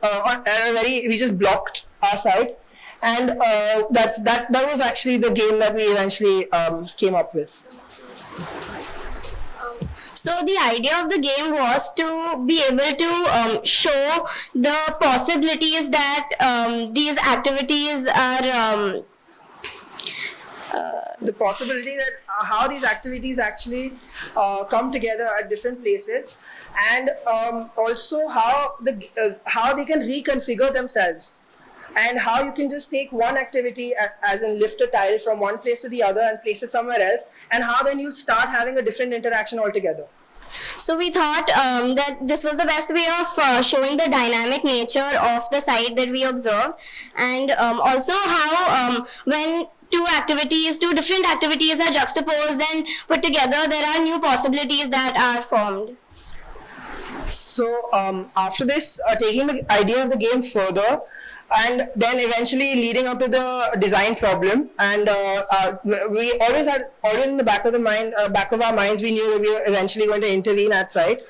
we just blocked our site, and that was actually the game that we eventually came up with. So the idea of the game was to be able to show the possibilities that these activities are the possibility that how these activities actually come together at different places, and also how they can reconfigure themselves, and how you can just take one activity as in lift a tile from one place to the other and place it somewhere else, and how then you start having a different interaction altogether. So we thought that this was the best way of showing the dynamic nature of the site that we observed, and also how when two different activities are juxtaposed and put together, there are new possibilities that are formed. So after this, taking the idea of the game further, and then eventually leading up to the design problem, and we always in the back of our minds, we knew that we were eventually going to intervene at site.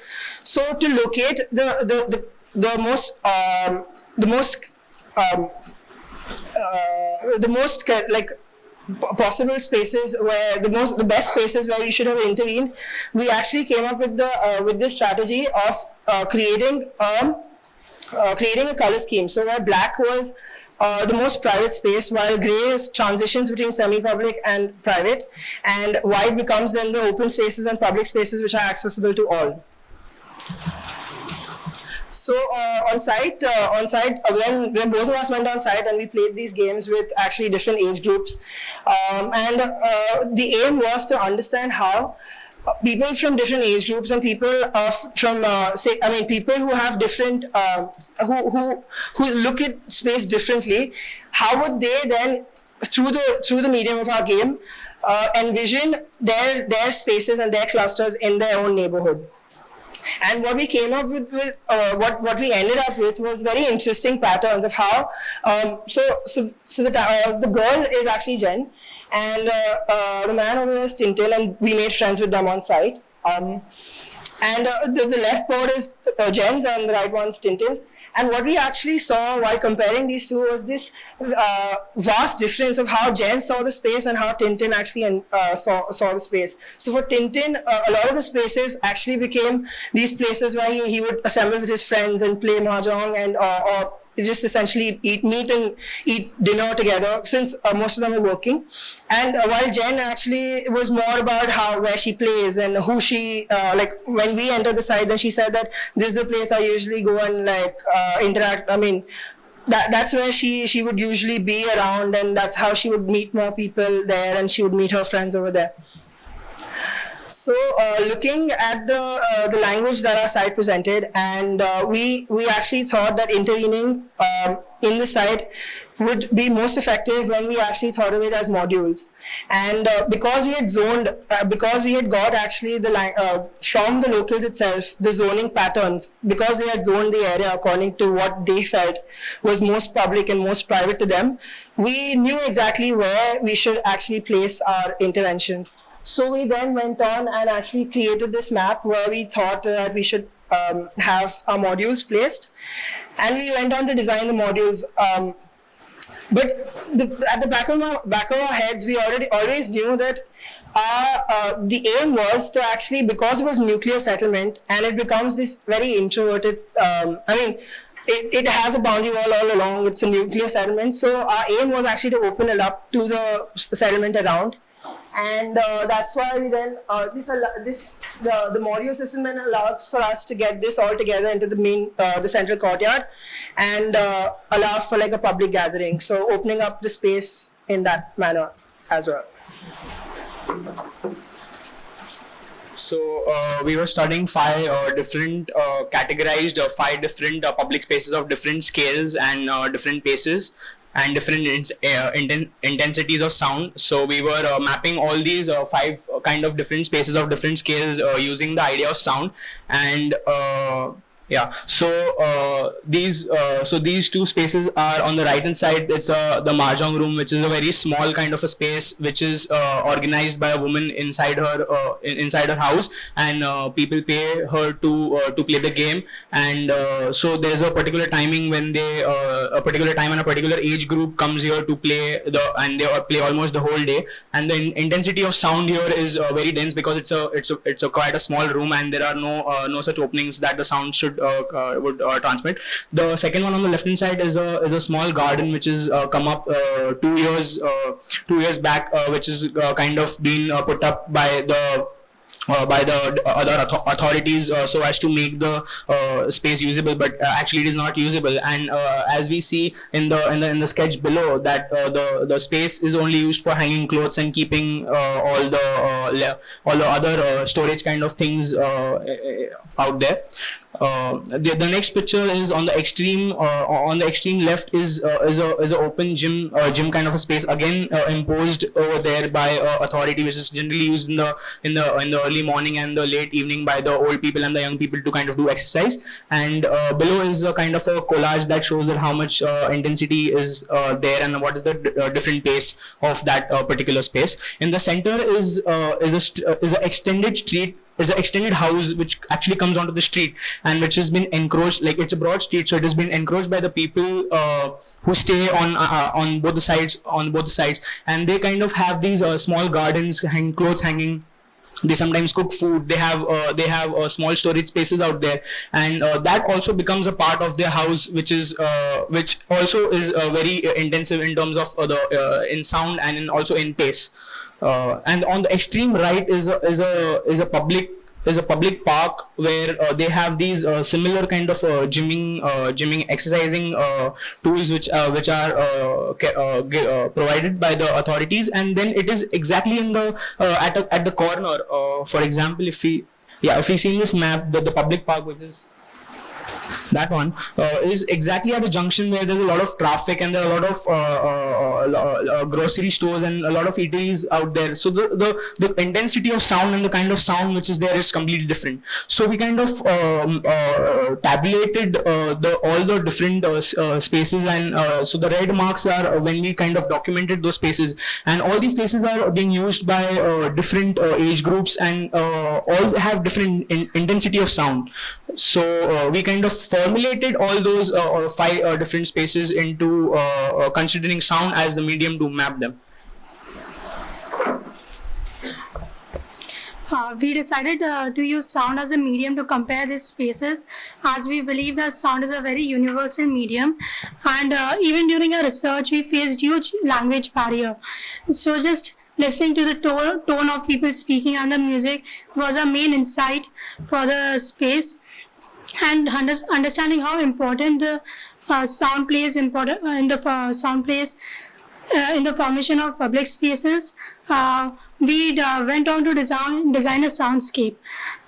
So to locate the most possible spaces where the best spaces where we should have intervened, we actually came up with this strategy of creating a color scheme. So where black was the most private space, while grey is transitions between semi-public and private, and white becomes then the open spaces and public spaces which are accessible to all. So on site, when both of us went on site and we played these games with actually different age groups, and the aim was to understand how people from different age groups and people people who have different, who look at space differently, how would they then through the medium of our game, envision their spaces and their clusters in their own neighborhood. And what we came up with what we ended up with was very interesting patterns of how. The girl is actually Jen, and the man over there is Tintin, and we made friends with them on site. The left board is Jen's and the right one's Tintin's. And what we actually saw while comparing these two was this vast difference of how Jen saw the space and how Tintin actually saw the space. So for Tintin, a lot of the spaces actually became these places where he would assemble with his friends and play mahjong and or just essentially meet and eat dinner together, since most of them are working. And while Jen actually was more about where she plays and who she like when we entered the site, then she said that this is the place I usually go and like interact. I mean, that's where she would usually be around, and that's how she would meet more people there, and she would meet her friends over there. So looking at the language that our site presented, and we actually thought that intervening in the site would be most effective when we actually thought of it as modules. And because we had got actually from the locals itself the zoning patterns, because they had zoned the area according to what they felt was most public and most private to them, we knew exactly where we should actually place our interventions. So we then went on and actually created this map where we thought that we should have our modules placed, and we went on to design the modules. But at the back of our heads, we always knew that the aim was to actually, because it was nuclear settlement and it becomes this very introverted. It has a boundary wall all along. It's a nuclear settlement, so our aim was actually to open it up to the settlement around. And that's why we then the module system then allows for us to get this all together into the main the central courtyard, and allow for like a public gathering. So opening up the space in that manner as well. So we were studying five different categorized five different public spaces of different scales and different paces and different intensities of sound. So we were mapping all these five kind of different spaces of different scales using the idea of sound. And yeah, so these two spaces are on the right hand side. It's the mahjong room, which is a very small kind of a space, which is organized by a woman inside her house, and people pay her to play the game. And so there's a particular timing when a particular time and a particular age group comes here to play and they play almost the whole day. And the intensity of sound here is very dense, because it's a quite a small room, and there are no such openings that the sound would transmit. The second one on the left hand side is a small garden which is come up 2 years back, which is kind of been put up by the other authorities so as to make the space usable, but actually it is not usable. And as we see in the sketch below, that the space is only used for hanging clothes and keeping all the other storage kind of things out there. The next picture is on the extreme left is a open gym kind of a space, again imposed over there by authority, which is generally used in the early morning and the late evening by the old people and the young people to kind of do exercise. And below is a kind of a collage that shows that how much intensity is there and what is the different pace of that particular space. In the center is an extended street. Is an extended house which actually comes onto the street, and which has been encroached. Like, it's a broad street, so it has been encroached by the people who stay on both the sides. And they kind of have these small gardens, clothes hanging. They sometimes cook food. They have small storage spaces out there, and that also becomes a part of their house, which also is very intensive in terms of in sound and also in pace. And on the extreme right is a public park where they have these similar kind of gymming exercising tools which are provided by the authorities. And then it is exactly in the at the corner. For example, if we see in this map, the public park, which is that one is exactly at a junction where there's a lot of traffic and there are a lot of grocery stores and a lot of eateries out there. So the intensity of sound and the kind of sound which is there is completely different. So we kind of tabulated all the different spaces, and so the red marks are when we kind of documented those spaces, and all these spaces are being used by different age groups, and all have different intensity of sound. So we kind of formulated all those 5 different spaces into considering sound as the medium to map them. We decided to use sound as a medium to compare these spaces, as we believe that sound is a very universal medium, and even during our research we faced huge language barrier. So just listening to the tone of people speaking and the music was our main insight for the space, and understanding how important the sound plays in the formation of public spaces. We went on to design a soundscape.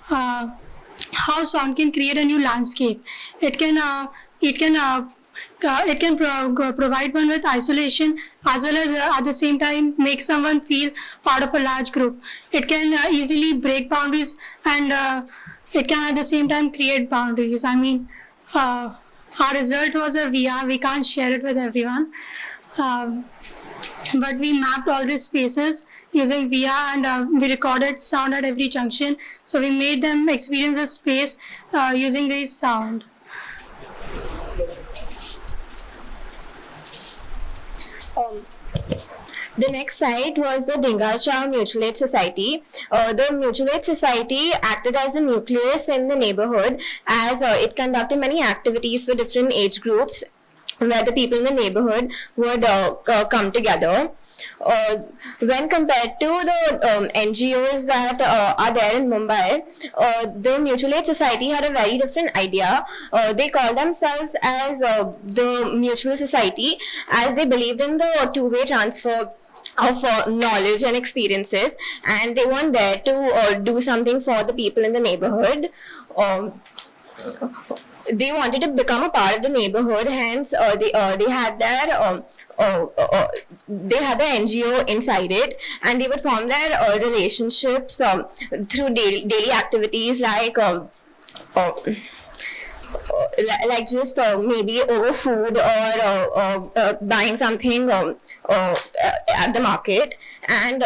How sound can create a new landscape. It can provide one with isolation, as well as at the same time make someone feel part of a large group. It can easily break boundaries, and it can at the same time create boundaries. I mean, our result was a VR. We can't share it with everyone. But we mapped all these spaces using VR, and we recorded sound at every junction. So we made them experience the space using this sound. The next site was the Dingacha Mutual Aid Society. The Mutual Aid Society acted as the nucleus in the neighborhood, as it conducted many activities for different age groups, where the people in the neighborhood would come together. When compared to the NGOs that are there in Mumbai, the Mutual Aid Society had a very different idea. They called themselves as the Mutual Society, as they believed in the two-way transfer of knowledge and experiences, and they weren't there to do something for the people in the neighborhood. They wanted to become a part of the neighborhood, hence they had their NGO inside it, and they would form their relationships through daily activities like just maybe over food or buying something at the market, and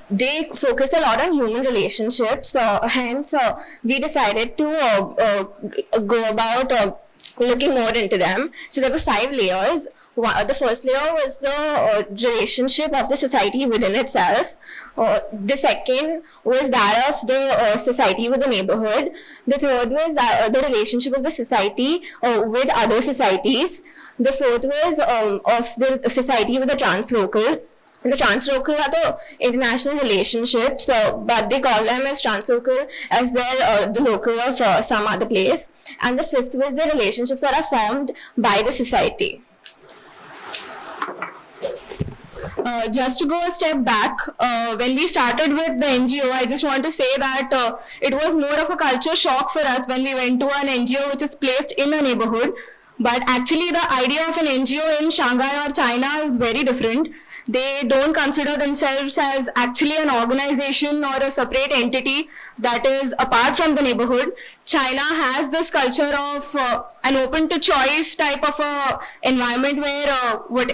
they focused a lot on human relationships. Hence, we decided to go about looking more into them. So there were 5 layers. The first layer was the relationship of the society within itself. The second was that of the society with the neighborhood. The third was the relationship of the society with other societies. The fourth was of the society with the translocal. The translocal are the international relationships, but they call them as translocal as they're the local of some other place. And the fifth was the relationships that are formed by the society. Just to go a step back, when we started with the NGO, I just want to say that it was more of a culture shock for us when we went to an NGO which is placed in a neighborhood. But actually the idea of an NGO in Shanghai or China is very different. They don't consider themselves as actually an organization or a separate entity that is apart from the neighborhood. China has this culture of an open to choice type of environment where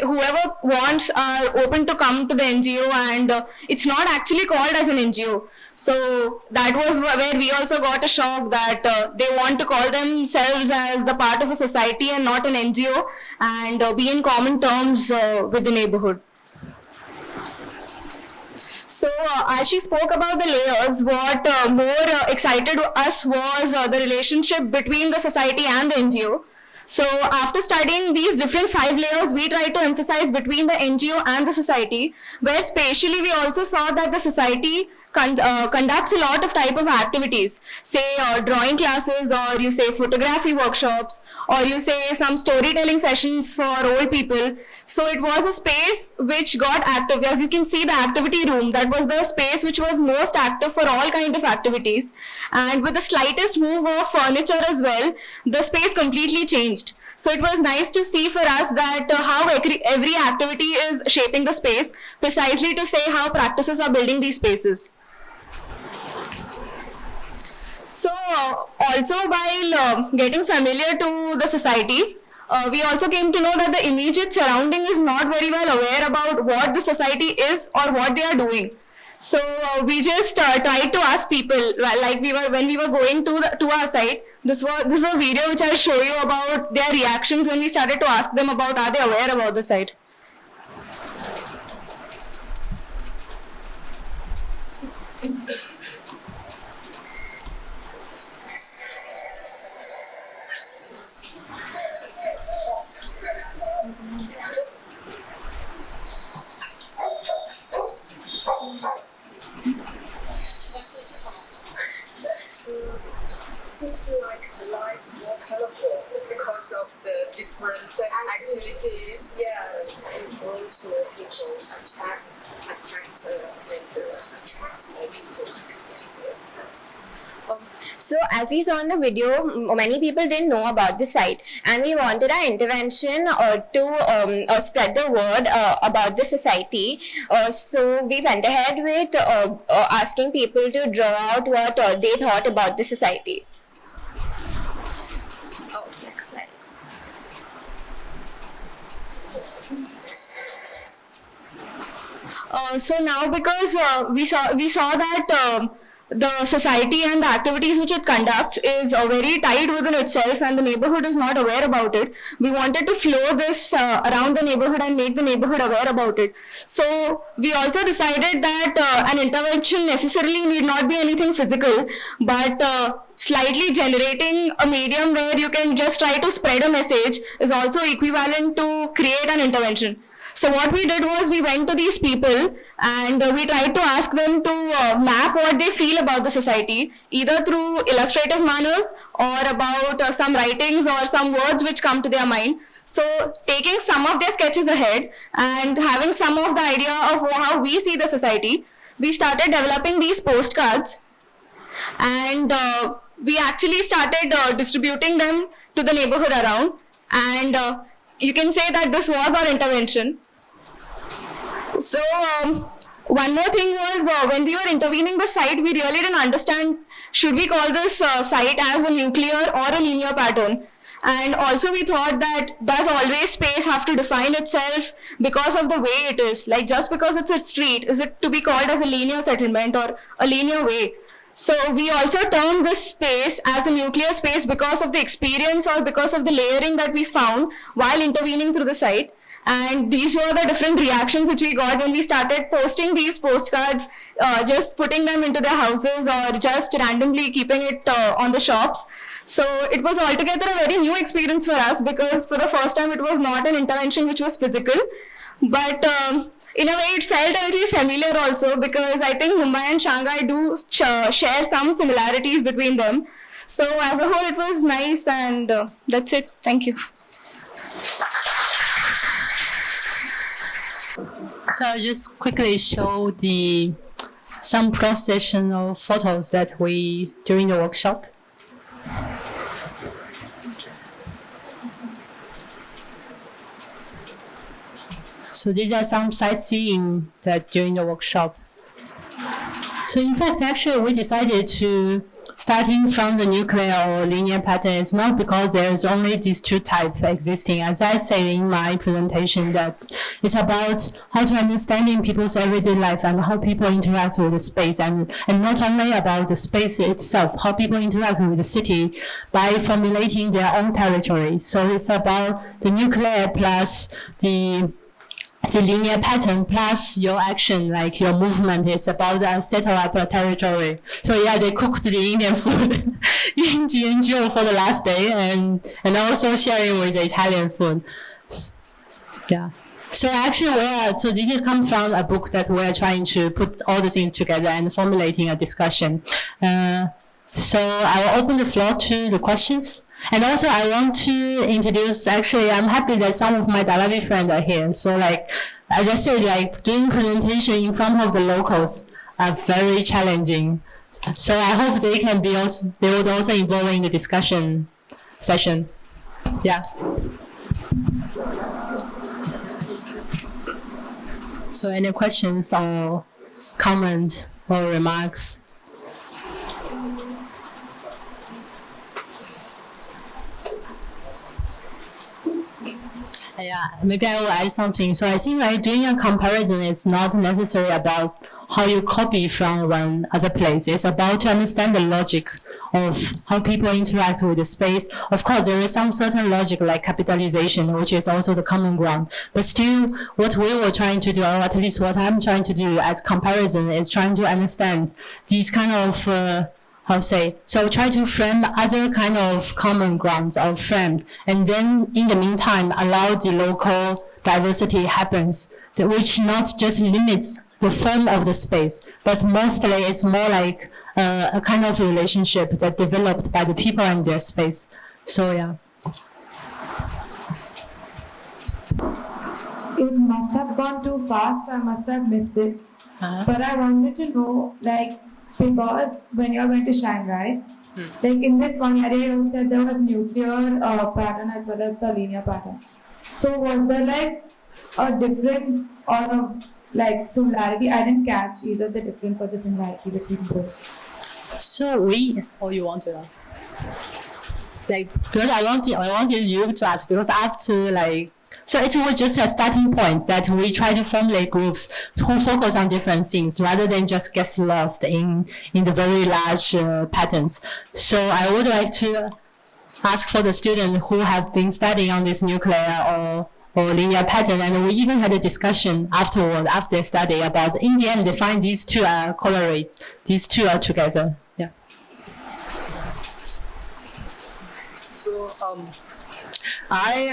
whoever wants are open to come to the NGO, and it's not actually called as an NGO. So that was where we also got a shock that they want to call themselves as the part of a society and not an NGO, and be in common terms with the neighborhood. So as she spoke about the layers, what more excited us was the relationship between the society and the NGO. So after studying these different 5 layers, we tried to emphasize between the NGO and the society, where spatially we also saw that the society conducts a lot of type of activities, say drawing classes, or you say photography workshops, or you say some storytelling sessions for old people. So it was a space which got active. As you can see, the activity room, that was the space which was most active for all kind of activities. And with the slightest move of furniture as well, the space completely changed. So it was nice to see for us that how every activity is shaping the space, precisely to say how practices are building these spaces. So also while getting familiar to the society, we also came to know that the immediate surrounding is not very well aware about what the society is or what they are doing. So we just tried to ask people, like when we were going to our site. This is a video which I'll show you about their reactions when we started to ask them about are they aware about the site. Seems like the life more colorful because of the different activities. Yes, influence more people, attract more people to come here. So as we saw in the video, many people didn't know about the site, and we wanted our intervention to spread the word about the society. So we went ahead with asking people to draw out what they thought about the society. Oh, next slide. So now because we saw that the society and the activities which it conducts is very tied within itself and the neighborhood is not aware about it. We wanted to flow this around the neighborhood and make the neighborhood aware about it. So we also decided that an intervention necessarily need not be anything physical, but slightly generating a medium where you can just try to spread a message is also equivalent to create an intervention. So what we did was we went to these people and we tried to ask them to map what they feel about the society, either through illustrative manners or about some writings or some words which come to their mind. So taking some of their sketches ahead and having some of the idea of how we see the society, we started developing these postcards, and we actually started distributing them to the neighborhood around, and you can say that this was our intervention. So one more thing was when we were intervening the site, we really didn't understand should we call this site as a nuclear or a linear pattern. And also we thought that does always space have to define itself because of the way it is? Like just because it's a street, is it to be called as a linear settlement or a linear way? So we also termed this space as a nuclear space because of the experience or because of the layering that we found while intervening through the site. And these were the different reactions which we got when we started posting these postcards, just putting them into their houses or just randomly keeping it on the shops. So it was altogether a very new experience for us because for the first time it was not an intervention which was physical, but in a way it felt a little familiar also because I think Mumbai and Shanghai do share some similarities between them. So as a whole it was nice, and that's it. Thank you. So I'll just quickly show some cross-section of photos that we during the workshop. So these are some sightseeing that during the workshop. So in fact, actually, we decided to starting from the nuclear or linear pattern. It's not because there's only these two types existing. As I said in my presentation, that it's about how to understanding people's everyday life and how people interact with the space, and not only about the space itself, how people interact with the city by formulating their own territory. So it's about the nuclear plus the linear pattern plus your action, like your movement. It's about the settle up a territory. So yeah, they cooked the Indian food in GNGO for the last day, and also sharing with the Italian food. Yeah. So actually, so this is come from a book that we're trying to put all the things together and formulating a discussion. So I will open the floor to the questions. And also I want to introduce, actually I'm happy that some of my Dalawi friends are here. So like, I just said, like doing presentation in front of the locals are very challenging. So I hope they can be also, they would also involve in the discussion session. Yeah. So any questions or comments or remarks? Yeah, maybe I will add something. So I think like doing a comparison is not necessarily about how you copy from one other place. It's about to understand the logic of how people interact with the space. Of course, there is some certain logic like capitalization, which is also the common ground. But still, what we were trying to do, or at least what I'm trying to do as comparison, is trying to understand these kind of so try to frame other kind of common grounds or framed, and then in the meantime allow the local diversity happens, which not just limits the form of the space, but mostly it's more like a kind of relationship that developed by the people and their space. So yeah. It must have gone too fast, I must have missed it. But I wanted to know, like, because when you went to Shanghai, like in this one area you said there was nuclear pattern as well as the linear pattern. So was there like a difference or a like similarity? I didn't catch either the difference or the similarity between both. So you want to ask? Like, because I wanted you to ask, because after like, so it was just a starting point that we try to formulate groups who focus on different things rather than just get lost in the very large patterns. So I would like to ask for the students who have been studying on this nuclear or linear pattern, and we even had a discussion afterward, after the study, about in the end they find these two are correlate, these two are together. Yeah. So I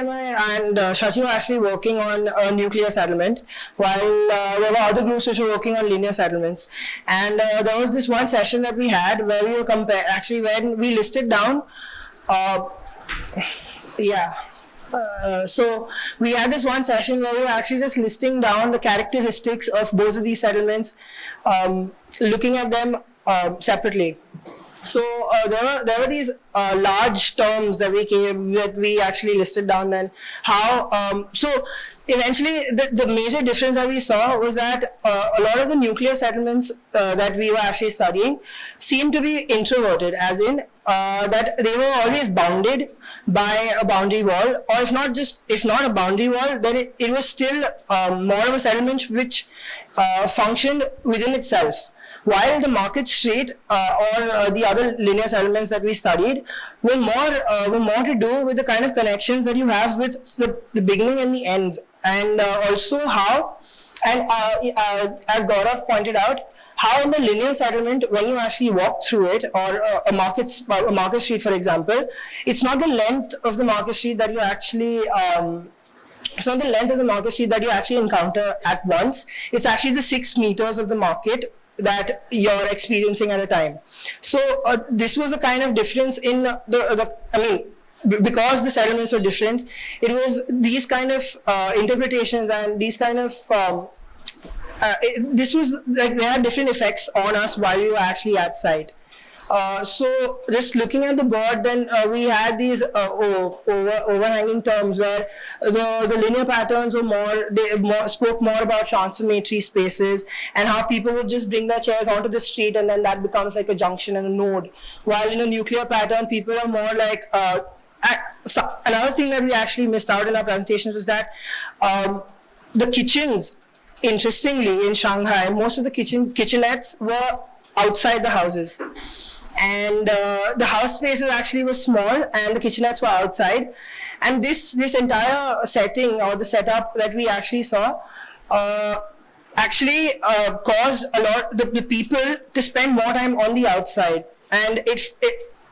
and Shashi were actually working on a nuclear settlement, while there were other groups which were working on linear settlements. And there was this one session that we had where we were when we listed down, so we had this one session where we were actually just listing down the characteristics of both of these settlements, looking at them separately. So there were these large terms that we actually listed down then. How so eventually the major difference that we saw was that a lot of the nuclear settlements that we were actually studying seemed to be introverted, as in that they were always bounded by a boundary wall, or if not a boundary wall, then it was still more of a settlement which functioned within itself. While the market street or the other linear settlements that we studied were more to do with the kind of connections that you have with the beginning and the ends, and also how, and as Gaurav pointed out, how in the linear settlement, when you actually walk through it, or a market street, for example, it's not the length of the market street that you actually it's not the length of the market street that you actually encounter at once. It's actually the 6 meters of the market that you're experiencing at a time. So this was the kind of difference in because the settlements were different, it was these kind of interpretations and these kind of this was like they had different effects on us while we were actually at site. So just looking at the board, then we had these overhanging terms where the linear patterns were spoke more about transformatory spaces and how people would just bring their chairs onto the street and then that becomes like a junction and a node. While in a nuclear pattern, people are more like so another thing that we actually missed out in our presentations was that the kitchens, interestingly, in Shanghai, most of the kitchenettes were outside the houses. And the house spaces actually were small and the kitchenettes were outside. And this entire setting or the setup that we actually saw actually caused a lot the people to spend more time on the outside. And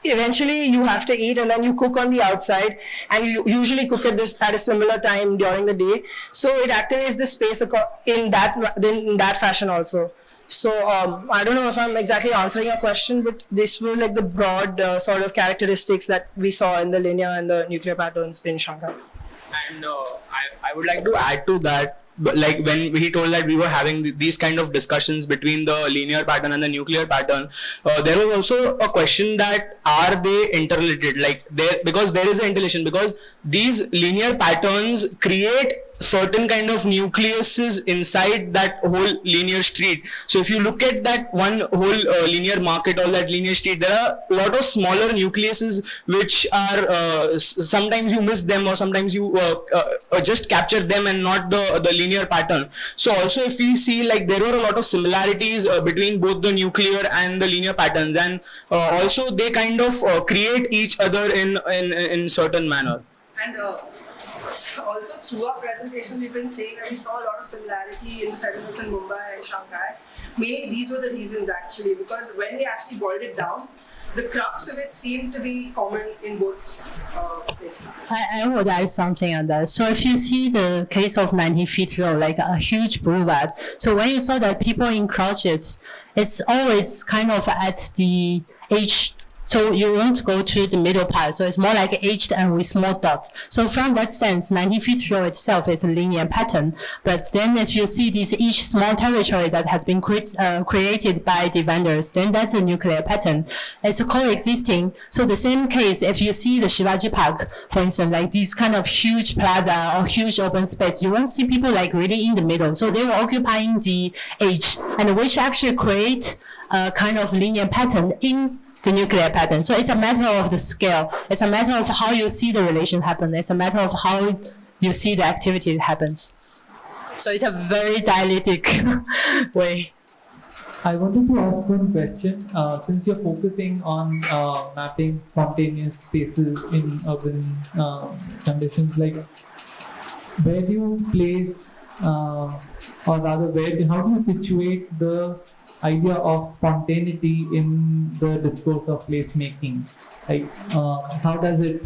eventually you have to eat and then you cook on the outside, and you usually cook at a similar time during the day. So it activates the space in that fashion also. So I don't know if I'm exactly answering your question, but this were like the broad sort of characteristics that we saw in the linear and the nuclear patterns in Shanghai. And I would like to add to that, but like when he told that we were having these kind of discussions between the linear pattern and the nuclear pattern, there was also a question that are they interrelated? Like because there is an interrelation, because these linear patterns create certain kind of nucleuses inside that whole linear street. So if you look at that one whole linear market or that linear street, there are a lot of smaller nucleuses which are sometimes you miss them, or sometimes you just capture them and not the linear pattern. So also if we see, like, there were a lot of similarities between both the nuclear and the linear patterns, and also they kind of create each other in certain manner. And also through our presentation, we've been saying that we saw a lot of similarity in the settlements in Mumbai and Shanghai. Mainly these were the reasons actually, because when we actually boiled it down, the crux of it seemed to be common in both places. I would add something on that. So if you see the case of 90 feet low, like a huge boulevard, so when you saw that people in crouches, it's always kind of at the edge. So you won't go to the middle part. So it's more like edged and with small dots. So from that sense, 90 feet row itself is a linear pattern. But then if you see this each small territory that has been created by the vendors, then that's a nuclear pattern. It's coexisting. So the same case, if you see the Shivaji Park, for instance, like this kind of huge plaza or huge open space, you won't see people like really in the middle. So they were occupying the edge, and which actually create a kind of linear pattern in the nuclear pattern. So it's a matter of the scale. It's a matter of how you see the relation happen. It's a matter of how you see the activity that happens. So it's a very dialectic way. I wanted to ask one question. Since you're focusing on mapping spontaneous spaces in urban conditions, like where do you place, or rather, how do you situate the idea of spontaneity in the discourse of placemaking? Like, how does it?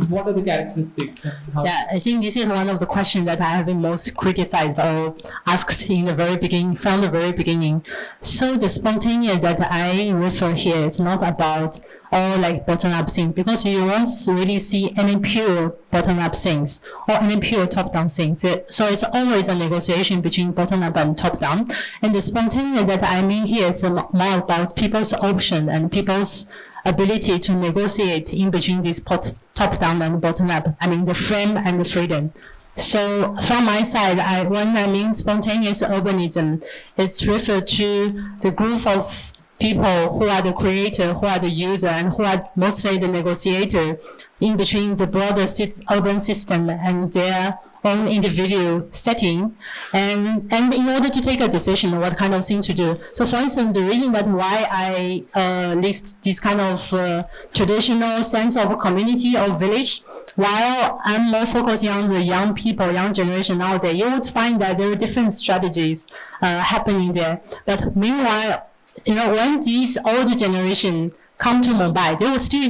What are the characteristics? Yeah, I think this is one of the questions that I have been most criticized or asked in the very beginning, from the very beginning. So the spontaneous that I refer here is not about all like bottom-up things, because you won't really see any pure bottom-up things or any pure top-down things. So it's always a negotiation between bottom-up and top-down. And the spontaneous that I mean here is more about people's option and people's ability to negotiate in between this top-down and bottom-up. I mean the frame and the freedom. So from my side, when I mean spontaneous urbanism, it's referred to the group of people who are the creator, who are the user, and who are mostly the negotiator in between the broader urban system and their own individual setting, and in order to take a decision on what kind of thing to do. So for instance, the reason that why I list this kind of traditional sense of a community or village, while I'm more focusing on the young people, young generation nowadays, you would find that there are different strategies happening there. But meanwhile, when these older generation come to Mumbai,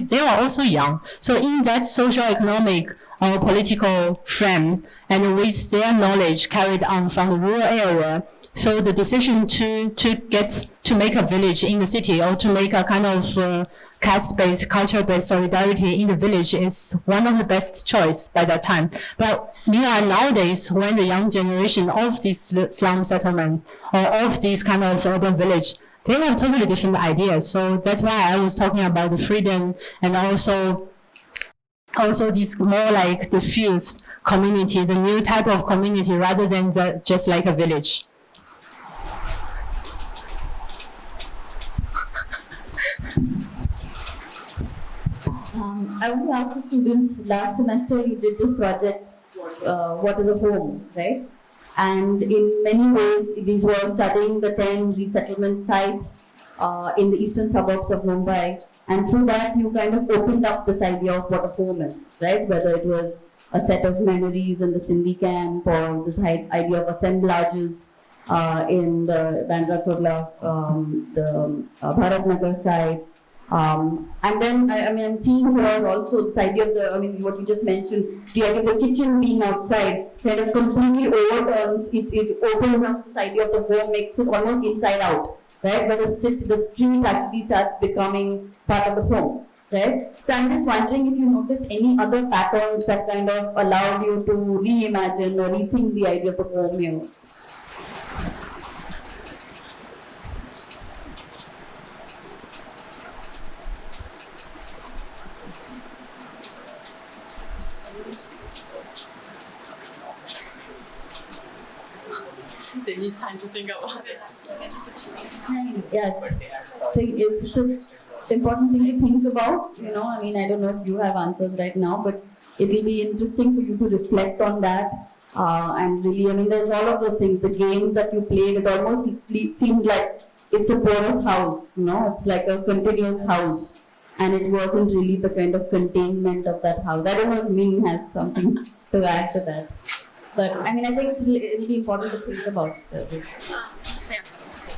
they were also young. So in that socio-economic or political frame, and with their knowledge carried on from the rural area, so the decision to make a village in the city, or to make a kind of caste-based, culture-based solidarity in the village is one of the best choice by that time. But meanwhile, nowadays, when the young generation of this slum settlement or of this kind of urban village, they have totally different ideas. So that's why I was talking about the freedom, and also this more like diffused community, the new type of community, rather than just like a village. I want to ask the students, last semester you did this project, What is a Home, right? And in many ways, these were studying the 10 resettlement sites in the eastern suburbs of Mumbai. And through that, you kind of opened up this idea of what a home is, right? Whether it was a set of memories in the Sindhi camp, or this idea of assemblages in the Bandra Kurla, the Bharat Nagar side. And then, I'm seeing here also this idea of what you just mentioned, the idea of the kitchen being outside. kind of completely overturns, it opens up this idea of the home, makes it almost inside out, right? Where the street actually starts becoming part of the home, right? So I'm just wondering if you noticed any other patterns that kind of allowed you to reimagine or rethink the idea of the home here. They need time to think about it. Yeah, it's an important thing to think about. You know, I mean, I don't know if you have answers right now, but it will be interesting for you to reflect on that. And really, I mean, there's all of those things. The games that you played, it almost seemed like it's a porous house. You know, it's like a continuous house, and it wasn't really the kind of containment of that house. I don't know if Min has something to add to that. But I mean, I think it'll be important to think about it.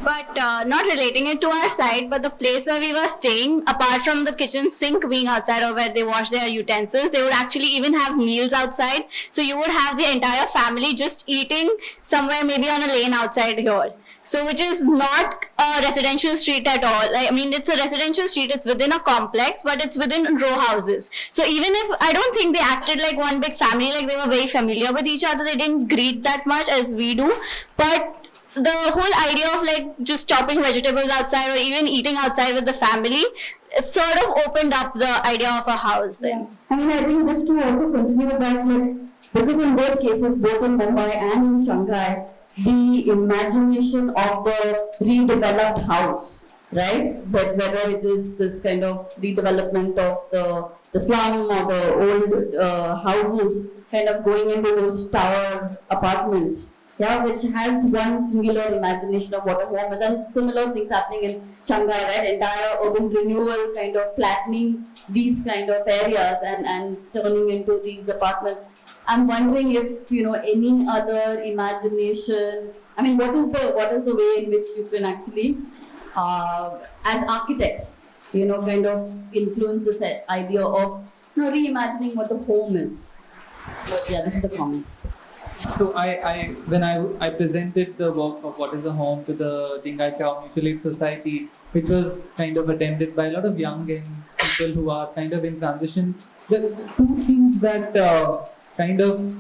But not relating it to our side, but the place where we were staying, apart from the kitchen sink being outside or where they wash their utensils, they would actually even have meals outside. So you would have the entire family just eating somewhere maybe on a lane outside here. So which is not a residential street at all. Like, I mean, it's a residential street, it's within a complex, but it's within row houses. So even if, I don't think they acted like one big family, like they were very familiar with each other, they didn't greet that much as we do. But the whole idea of like just chopping vegetables outside or even eating outside with the family, it sort of opened up the idea of a house then. I mean, I think just to also continue with that, like, because in both cases, both in Mumbai and in Shanghai, the imagination of the redeveloped house, right? But whether it is this kind of redevelopment of the slum or the old houses, kind of going into those tower apartments, yeah, which has one singular imagination of what a home is, and similar things happening in Shanghai, right? Entire urban renewal kind of flattening these kind of areas and turning into these apartments. I'm wondering if, you know, any other imagination, I mean, what is the way in which you can actually, as architects, you know, kind of influence this idea of, you know, reimagining what the home is. But yeah, this is the comment. So when I presented the work of what is a home to the Jingai Chao Mutual Aid Society, which was kind of attended by a lot of young people who are kind of in transition, the two things that kind of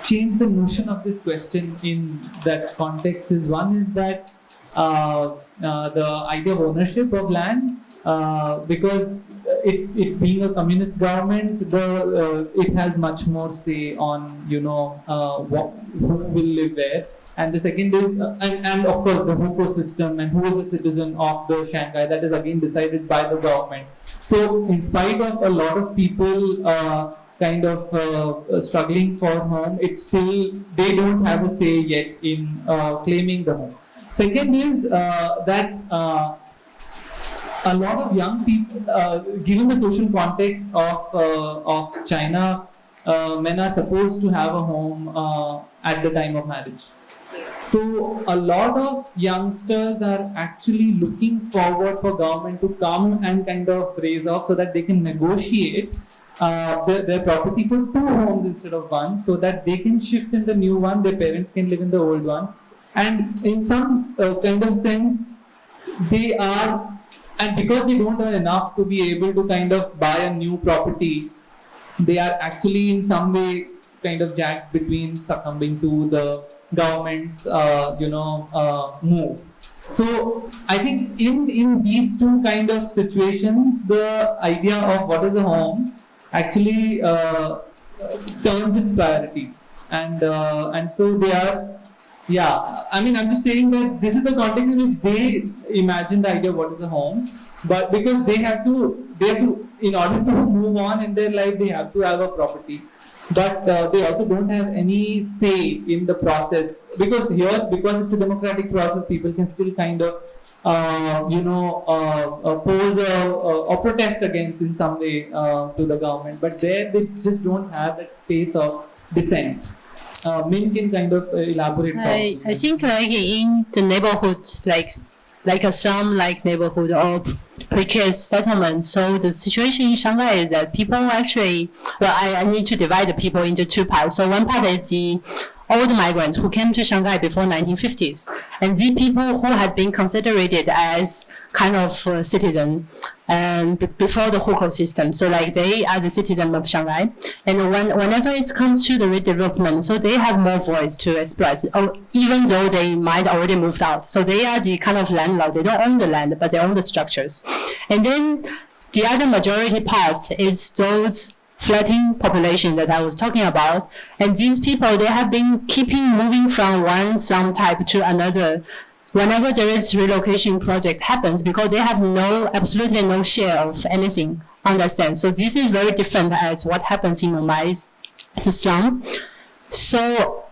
change the notion of this question in that context is, one is that the idea of ownership of land, because it being a communist government, it has much more say on, you know, who will live where. And the second is, and of course the hukou system and who is a citizen of the Shanghai, that is again decided by the government. So in spite of a lot of people kind of struggling for home, it's still, they don't have a say yet in claiming the home. Second is that a lot of young people, given the social context of China, men are supposed to have a home at the time of marriage. So a lot of youngsters are actually looking forward for government to come and kind of raise off so that they can negotiate their property for 2 homes instead of 1, so that they can shift in the new one, their parents can live in the old one. And in some kind of sense, they are, and because they don't earn enough to be able to kind of buy a new property, they are actually in some way kind of jacked between succumbing to the government's move. So I think in these two kind of situations, the idea of what is a home actually turns its priority, and so they are. Yeah, I mean, I'm just saying that this is the context in which they imagine the idea of what is a home, but because they have to, in order to move on in their life, they have to have a property. But they also don't have any say in the process, because it's a democratic process, people can still kind of, oppose or protest against in some way to the government. But there, they just don't have that space of dissent. Min can kind of elaborate. I think like in the neighborhood, like a slum-like neighborhood or precarious settlements. So the situation in Shanghai is that people actually, well, I need to divide the people into two parts. So one part is the old migrants who came to Shanghai before 1950s, and these people who had been considered as kind of citizen before the hukou system. So like they are the citizen of Shanghai, and whenever it comes to the redevelopment, so they have more voice to express, even though they might already moved out. So they are the kind of landlord. They don't own the land, but they own the structures. And then the other majority part is those floating population that I was talking about. And these people, they have been keeping moving from one slum type to another whenever there is relocation project happens, because they have absolutely no share of anything on that sense. So this is very different as what happens in Mumbai's slum. So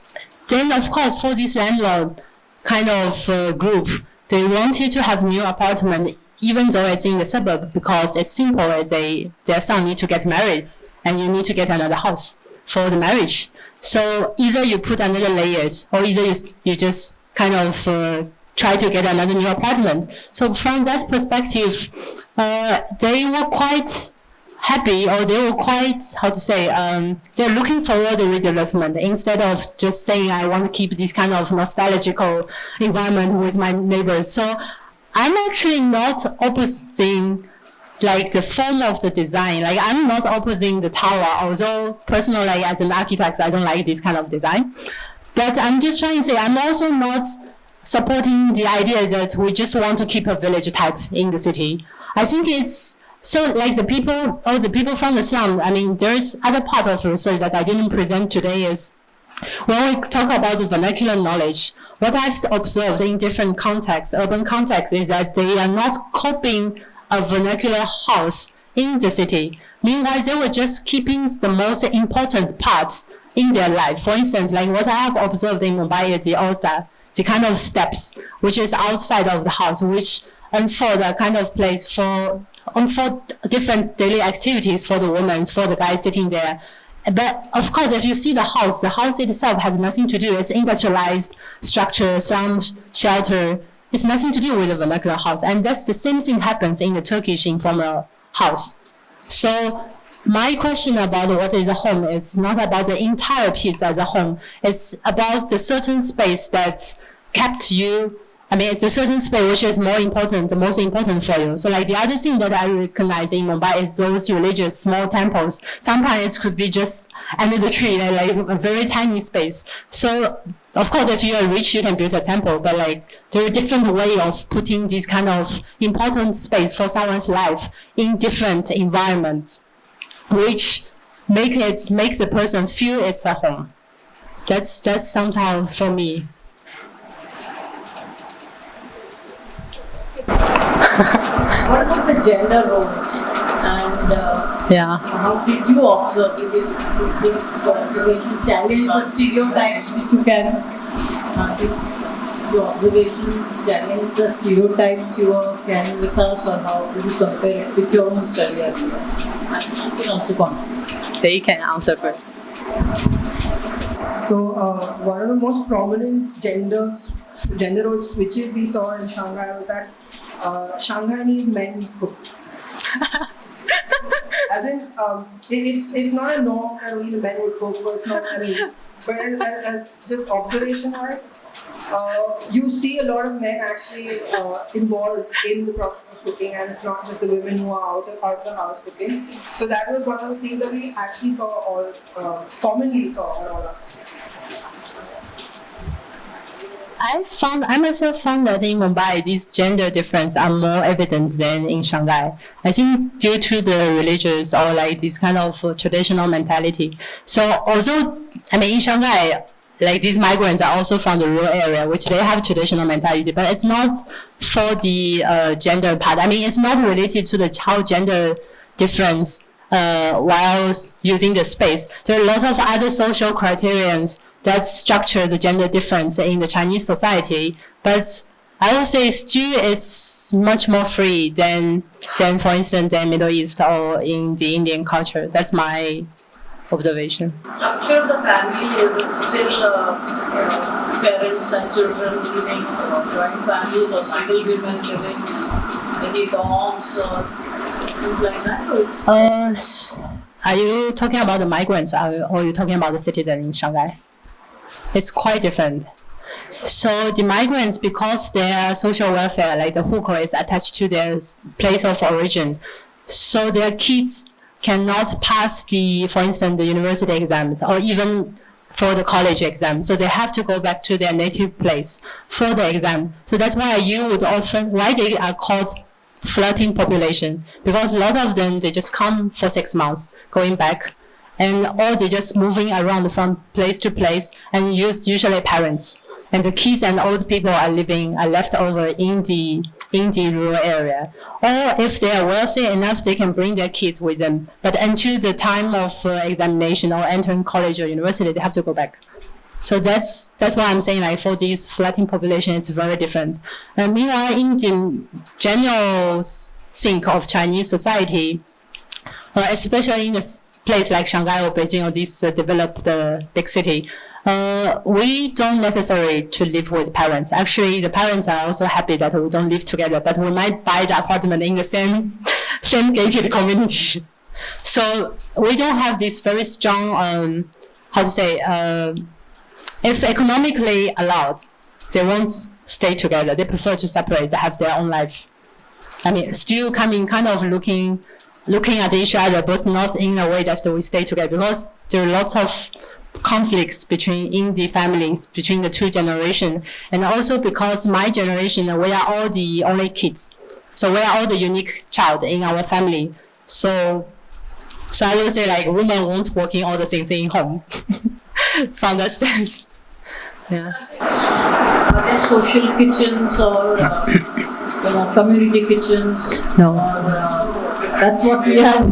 then, of course, for this landlord kind of group, they wanted to have new apartment, even though it's in the suburb, because it's simple. Their son need to get married, and you need to get another house for the marriage. So either you put another layers, or either you just kind of try to get another new apartment. So from that perspective, they were quite happy, or they were quite, they're looking forward to redevelopment instead of just saying, I want to keep this kind of nostalgical environment with my neighbors. So I'm actually not opposing like the form of the design. Like I'm not opposing the tower, although personally as an architect, I don't like this kind of design. But I'm just trying to say, I'm also not supporting the idea that we just want to keep a village type in the city. I think it's so like the people from the slum. I mean, there's other part of research that I didn't present today is when we talk about the vernacular knowledge, what I've observed in different contexts, urban contexts, is that they are not copying a vernacular house in the city. Meanwhile, they were just keeping the most important parts in their life. For instance, like what I have observed in Mumbai is the kind of steps, which is outside of the house, which unfold a kind of place for different daily activities for the women, for the guys sitting there. But of course, if you see the house itself has nothing to do. It's industrialized structure, some shelter. It's nothing to do with the vernacular house. And that's the same thing happens in the Turkish informal house. So my question about what is a home is not about the entire piece as a home. It's about the certain space that kept you, the certain space which is the most important for you. So like the other thing that I recognize in Mumbai is those religious small temples. Sometimes it could be just under the tree, like a very tiny space. So of course, if you are rich, you can build a temple, but like there are different way of putting this kind of important space for someone's life in different environments, which makes the person feel it's a home. That's somehow for me. What about the gender roles, and how did you observe this observation challenge the stereotypes which you can your observations challenge the stereotypes you were carrying with us, or how did you compare it with your own study as well? And you can also comment. They can answer first. So one of the most prominent gender role switches we saw in Shanghai was that Shanghainese men cook. As in, it's not a norm that only the men would cook, but it's not. But as just observation-wise, you see a lot of men actually involved in the process of cooking, and it's not just the women who are out of the house cooking. So that was one of the things that we actually saw commonly saw on all our sites. I myself found that in Mumbai, these gender differences are more evident than in Shanghai. I think due to the religious or like this kind of traditional mentality. So although, in Shanghai, like these migrants are also from the rural area, which they have traditional mentality, but it's not for the gender part. It's not related to how gender difference while using the space. There are lots of other social criterions that structure the gender difference in the Chinese society, but I would say still it's much more free than for instance, the Middle East or in the Indian culture. That's my observation. Structure of the family is still parents and children living, joint families or single women living. any dorms or things like that? Or it's Are you talking about the migrants or are you talking about the citizens in Shanghai? It's quite different. So the migrants, because their social welfare, like the hukou, is attached to their place of origin, so their kids cannot pass for instance, the university exams or even for the college exam. So they have to go back to their native place for the exam. So that's why why they are called floating population, because a lot of them, they just come for 6 months, going back, or they're just moving around from place to place, and usually parents. And the kids and old people are left over in the rural area. Or if they are wealthy enough, they can bring their kids with them. But until the time of examination or entering college or university, they have to go back. So that's why I'm saying, like, for this floating population, it's very different. Meanwhile, in the general think of Chinese society, especially in a place like Shanghai or Beijing or this developed big city, we don't necessarily to live with parents. Actually, the parents are also happy that we don't live together, but we might buy the apartment in the same gated community. So we don't have this very strong, if economically allowed, they won't stay together. They prefer to separate, they have their own life. I mean, still coming, kind of looking at each other, but not in a way that we stay together, because there are lots of conflicts in the families, between the two generations, and also because my generation, we are all the only kids, so we are all the unique child in our family. So I would say, like, women won't work in all the things in home. From that sense, yeah. Are there social kitchens or community kitchens? No. That's what we have.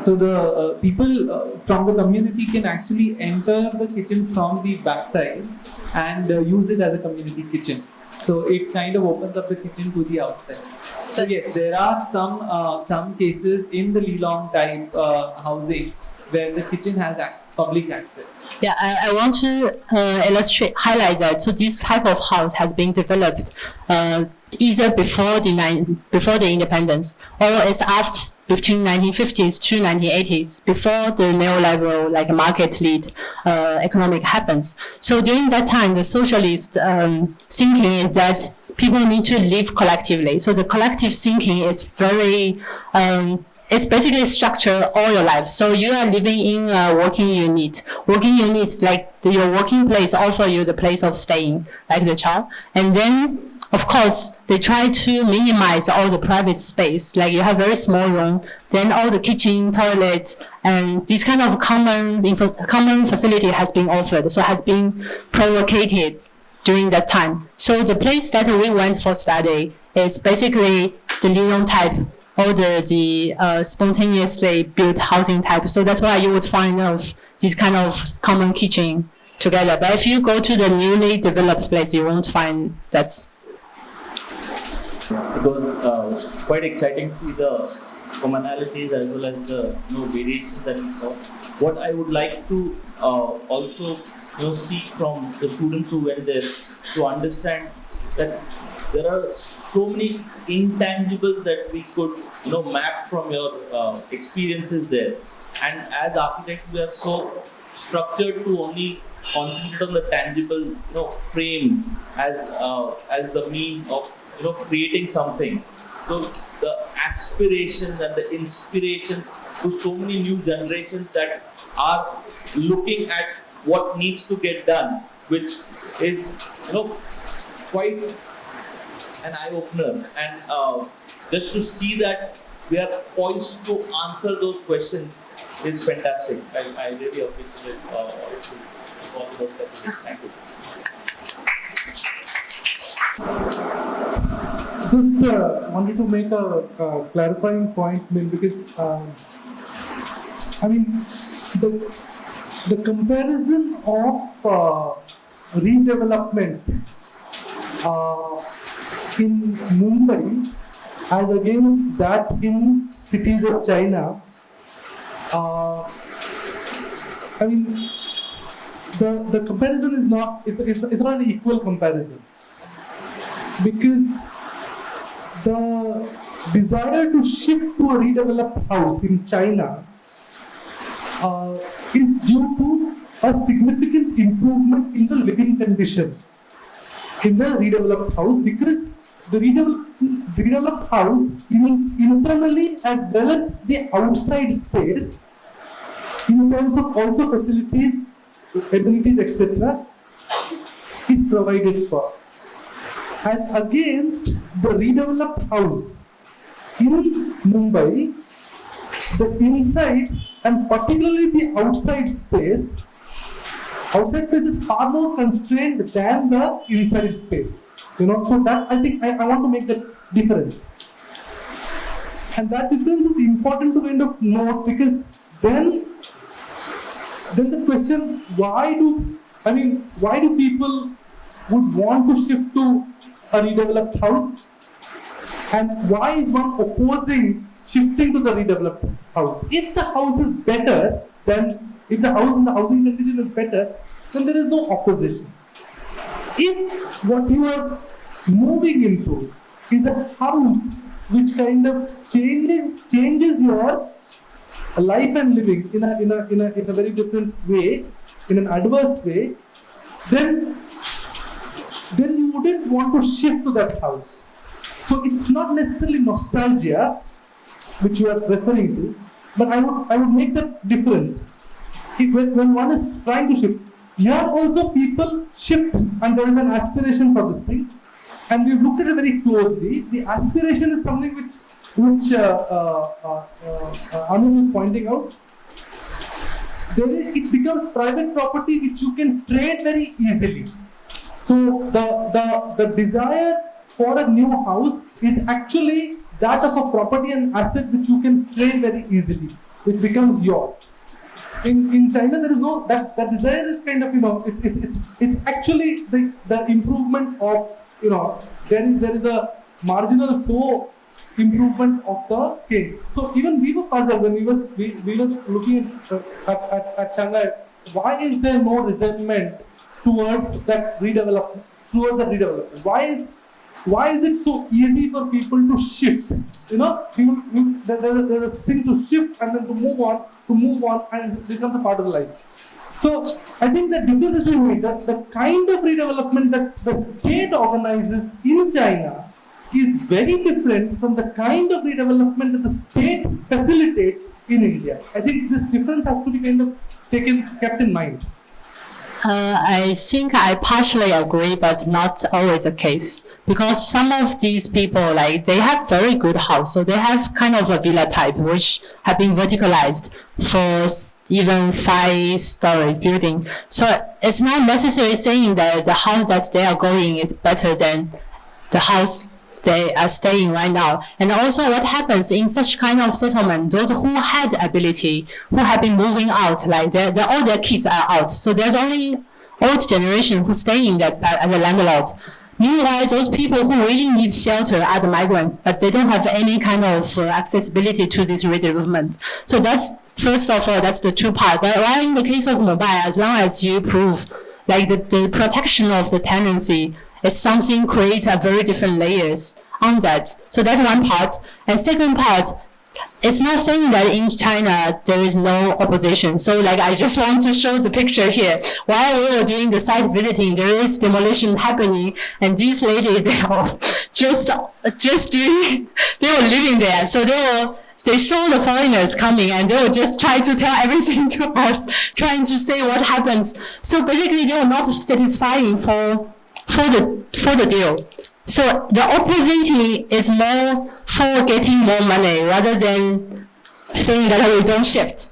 So the people from the community can actually enter the kitchen from the backside and use it as a community kitchen. So it kind of opens up the kitchen to the outside. So yes, there are some cases in the Lilong type housing where the kitchen has public access. Yeah, I want to highlight that. So this type of house has been developed either before the independence, or it's after between 1950s to 1980s, before the neoliberal, like, market-led economic happens. So during that time, the socialist thinking is that people need to live collectively. So the collective thinking is very it's basically structure all your life. So you are living in a working unit. Working units, like your working place, offer you the place of staying, like the child. And then, of course, they try to minimize all the private space. Like you have very small room, then all the kitchen, toilet, and this kind of common facility has been offered. So has been provocated during that time. So the place that we went for study is basically the Lilong type, or the spontaneously built housing type. So that's why you would find this kind of common kitchen together. But if you go to the newly developed place, you won't find that. It was quite exciting to see the commonalities as well as the variations that we saw. What I would like to also seek from the students who went there to understand that there are so many intangibles that we could map from your experiences there. And as architects, we are so structured to only concentrate on the tangible frame as the means of creating something. So the aspirations and the inspirations to so many new generations that are looking at what needs to get done, which is quite an eye-opener. And just to see that we are poised to answer those questions is fantastic. I really appreciate all those questions. Thank you. Just wanted to make a clarifying point, Min, because the comparison of redevelopment in Mumbai as against that in cities of China, I mean, the comparison is not, it's not an equal comparison. Because the desire to shift to a redeveloped house in China is due to a significant improvement in the living conditions in the redeveloped house, because the redeveloped house internally as well as the outside space, in terms of also facilities, amenities, etc., is provided for. As against the redeveloped house in Mumbai, the inside and particularly the outside space is far more constrained than the inside space. So that I think I want to make that difference. And that difference is important to kind of note, because then the question, why do people would want to shift to a redeveloped house, and why is one opposing shifting to the redeveloped house? If the house is better, if the house and the housing condition is better, then there is no opposition. If what you are moving into is a house which kind of changes your life and living in a very different way, in an adverse way, then you wouldn't want to shift to that house. So it's not necessarily nostalgia which you are referring to, but I would make that difference. When one is trying to shift, here also people shift, and there is an aspiration for this thing, and we've looked at it very closely. The aspiration is something which Anu is pointing out. It becomes private property which you can trade very easily. So the desire for a new house is actually that of a property and asset which you can trade very easily, which becomes yours. In China, there is no that desire is kind of it's actually the improvement of there is a marginal improvement of the king. So even we were puzzled when we were looking at Shanghai. Why is there no resentment towards that redevelopment? Why is it so easy for people to shift? There's a thing to shift and then to move on, and it becomes a part of life. So I think the difference is to me that the kind of redevelopment that the state organizes in China is very different from the kind of redevelopment that the state facilitates in India. I think this difference has to be kind of kept in mind. I think I partially agree, but not always the case. Because some of these people, they have very good house, so they have kind of a villa type, which have been verticalized for even 5-story building. So it's not necessarily saying that the house that they are going is better than the house they are staying right now. And also what happens in such kind of settlement, those who had ability, who have been moving out, all their kids are out. So there's only old generation who stay in that as a landlord. Meanwhile, those people who really need shelter are the migrants, but they don't have any kind of accessibility to this redevelopment. So that's, first of all, that's the true part. But while in the case of Mumbai, as long as you prove the protection of the tenancy, it's something creates a very different layers on that. So that's one part. And second part, it's not saying that in China there is no opposition. So I just want to show the picture here. While we were doing the site visiting, there is demolition happening, and these ladies, they were just doing, they were living there. So they saw the foreigners coming, and they would just try to tell everything to us, trying to say what happens. So basically, they were not satisfying for the deal. So the opposition is more for getting more money rather than saying that we don't shift.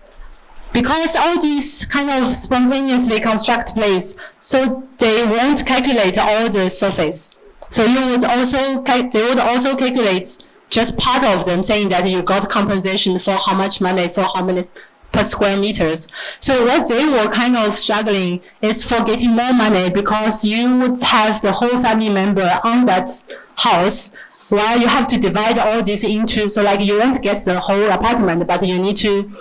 Because all these kind of spontaneously construct place, so they won't calculate all the surface. So they would also calculate just part of them, saying that you got compensation for how much money, for how many per square meters. So what they were kind of struggling is for getting more money, because you would have the whole family member on that house, while you have to divide all this into, so like you won't get the whole apartment, but you need to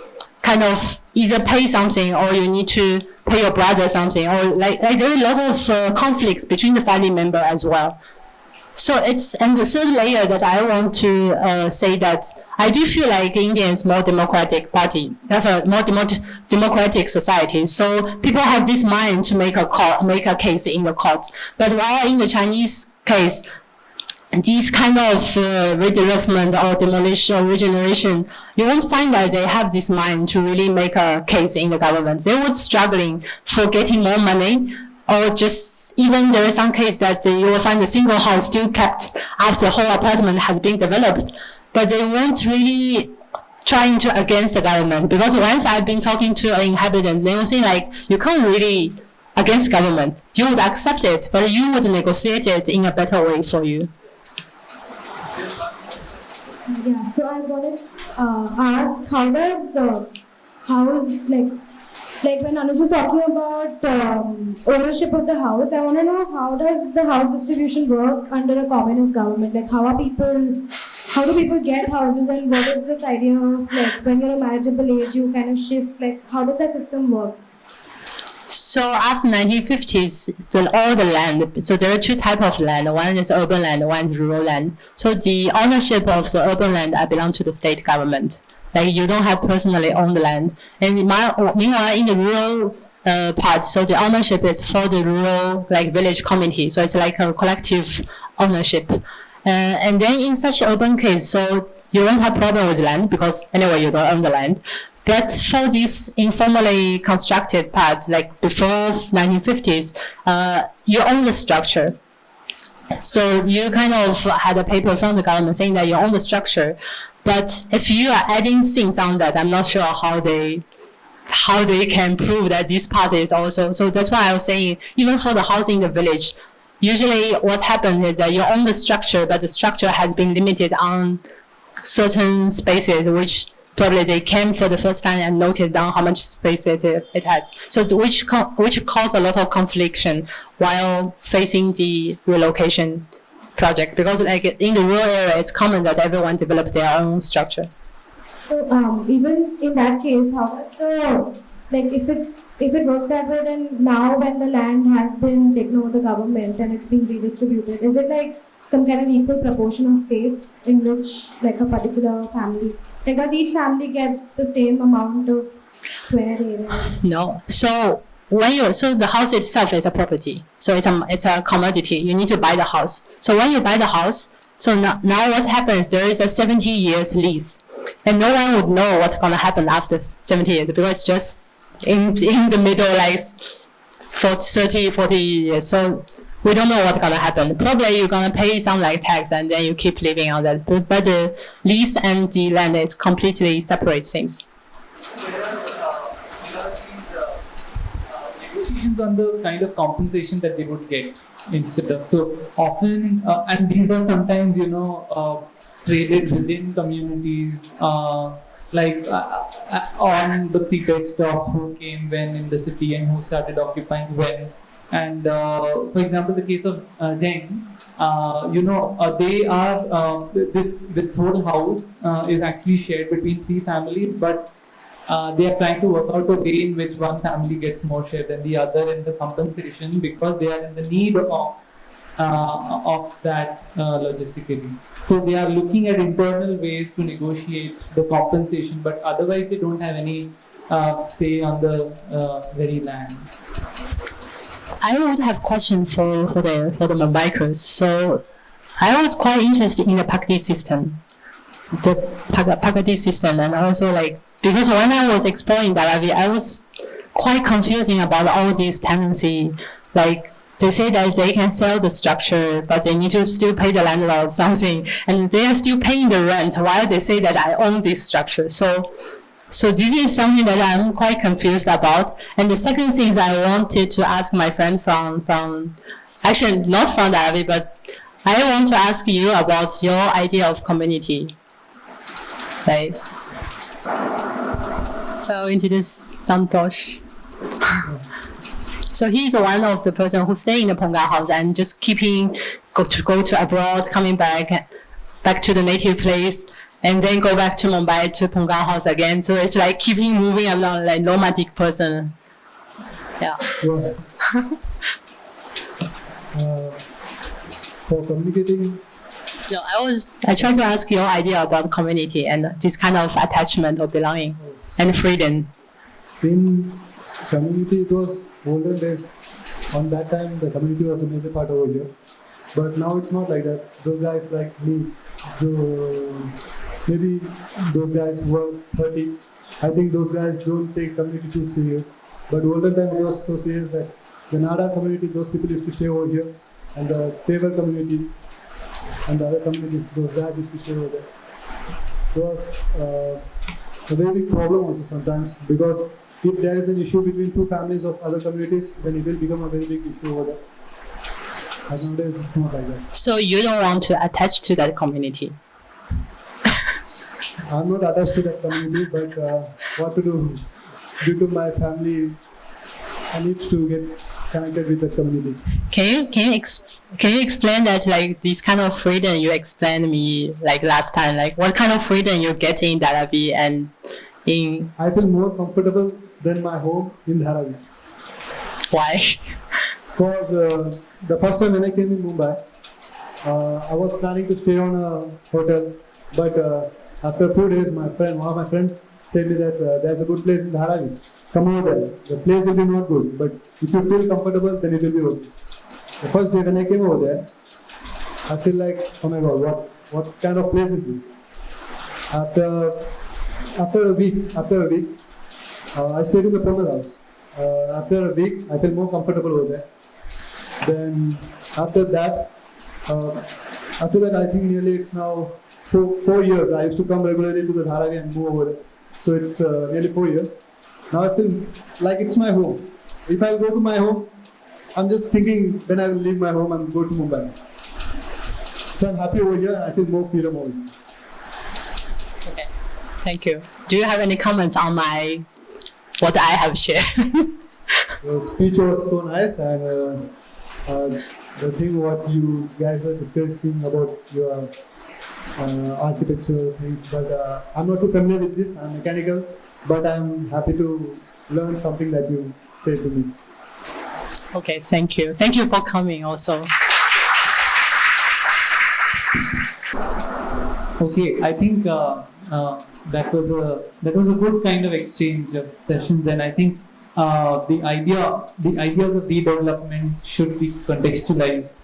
kind of either pay something or you need to pay your brother something, or like there are a lot of conflicts between the family member as well. So it's, and the third layer that I want to say that I do feel like India is more democratic party. That's a more democratic society. So people have this mind to make a case in the court. But while in the Chinese case, these kind of redevelopment or demolition or regeneration, you won't find that they have this mind to really make a case in the government. They were struggling for getting more money, or just even there is some case that you will find a single house still kept after the whole apartment has been developed, but they weren't really trying to against the government. Because once I've been talking to an inhabitant, they will say like, you can't really against government. You would accept it, but you would negotiate it in a better way for you. Yeah, so I wanted to ask, how does the house, like when Anuj was talking about ownership of the house, I want to know, how does the house distribution work under a communist government? Like how do people get houses, and what is this idea of like when you're a marriageable age, you kind of shift, like how does that system work? So after 1950s, all the land, so there are two types of land. One is urban land, one is rural land. So the ownership of the urban land belong to the state government. Like you don't have personally owned land. And meanwhile, in the rural part, so the ownership is for the rural like village community. So it's like a collective ownership. And then in such urban case, so you won't have problem with land because anyway you don't own the land. But for this informally constructed part, like before 1950s, you own the structure. So you kind of had a paper from the government saying that you own the structure. But if you are adding things on that, I'm not sure how they can prove that this part is also. So that's why I was saying, even for the house in the village, usually what happens is that you own the structure, but the structure has been limited on certain spaces, which probably they came for the first time and noted down how much space it has. So which caused a lot of confliction while facing the relocation project, because like in the rural area, it's common that everyone develops their own structure. So even in that case, how does the, like if it works that way, then now when the land has been taken over the government and it's being redistributed, is it like some kind of equal proportion of space in which like a particular family, like does each family get the same amount of square area? No. So so the house itself is a property. So it's a commodity. You need to buy the house. So when you buy the house, so now what happens? There is a 70 years lease, and no one would know what's gonna happen after 70 years because it's just in the middle, like 40 years. So we don't know what's gonna happen. Probably you're gonna pay some like tax and then you keep living on that. But the lease and the land is completely separate things. Negotiations on the kind of compensation that they would get instead of, so often, and these are sometimes, traded within communities, like on the pretext of who came when in the city and who started occupying when. And for example, the case of Zheng, they are, this whole house is actually shared between 3 families, but they are trying to work out a way in which one family gets more share than the other in the compensation because they are in the need of that logistically. So they are looking at internal ways to negotiate the compensation, but otherwise they don't have any say on the very land. I would have a question for the Mumbaikers. So I was quite interested in the Pakati system, and also like, because when I was exploring Dharavi, I was quite confusing about all these tendency. Like they say that they can sell the structure, but they need to still pay the landlord something, and they are still paying the rent while they say that I own this structure. So this is something that I'm quite confused about. And the second thing is I wanted to ask my friend from actually not from Dharavi, but I want to ask you about your idea of community. Like, so I'll introduce Santosh. So he's one of the person who stay in the Ponga house and just go to abroad, coming back. back to the native place, and then go back to Mumbai to Punga house again. So it's like keeping moving. I'm not like nomadic person. Yeah. For communicating. No, I tried to ask your idea about community and this kind of attachment or belonging and freedom. In community, it was olden days. On that time, the community was a major part over here. But now it's not like that. Those guys like me, maybe those guys who are 30, I think those guys don't take community too serious. But olden time, it was so serious that the Nada community, those people used to stay over here. And the Tevar community and the other communities, those guys used to stay over there. It was a very big problem also sometimes, because if there is an issue between two families of other communities, then it will become a very big issue over there. And nowadays it's not like that. So you don't want to attach to that community? I'm not attached to that community, but what to do? Due to my family, I need to get connected with the community. Can you explain that, like this kind of freedom you explained me like last time, like what kind of freedom you get in Dharavi and in? I feel more comfortable than my home in Dharavi. Why? Because the first time when I came in Mumbai, I was planning to stay on a hotel, but after a few days, one of my friends said me that there's a good place in Dharavi. Come over there. The place will be not good, but if you feel comfortable, then it will be okay. The first day when I came over there, I feel like, oh my God, what kind of place is this? After a week, I stayed in the Pomal house. After a week, I feel more comfortable over there. Then after that, I think nearly it's now 4 years. I used to come regularly to the Dharavi and move over there. So it's nearly 4 years. Now I feel like it's my home. If I go to my home, I'm just thinking when I will leave my home and go to Mumbai. So I'm happy over here. I feel more freedom over here. Okay, thank you. Do you have any comments on what I have shared? The speech was so nice, and the thing what you guys were discussing about your architecture things, but I'm not too familiar with this. I'm mechanical, but I'm happy to learn something that you say to me. Okay, thank you. Thank you for coming also. Okay, I think that was a good kind of exchange of sessions, and I think the ideas of redevelopment should be contextualized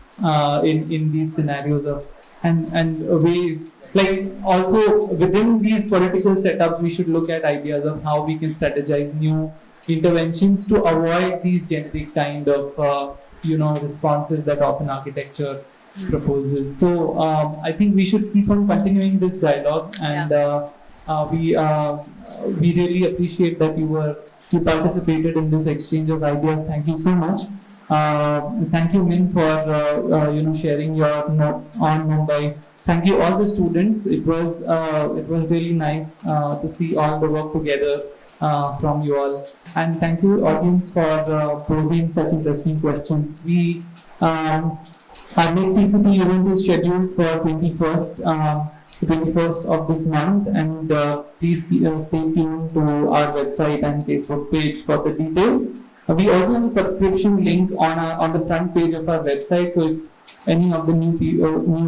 in these scenarios of and ways. Like also within these political setups, we should look at ideas of how we can strategize new interventions to avoid these generic kind of responses that often architecture proposes. So I think we should keep on continuing this dialogue, and we really appreciate that you participated in this exchange of ideas. Thank you so much. Thank you, Min, for sharing your notes on Mumbai. Thank you all the students. It was really nice to see all the work together from you all. And thank you audience for posing such interesting questions. Our next CCT event is scheduled for 21st of this month, and please stay tuned to our website and Facebook page for the details. We also have a subscription link on the front page of our website. So if any of the new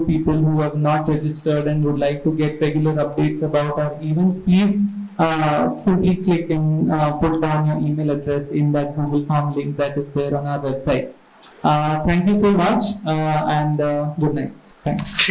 people who have not registered and would like to get regular updates about our events, please simply click and put down your email address in that Google Form link that is there on our website. Thank you so much, and good night. Thanks.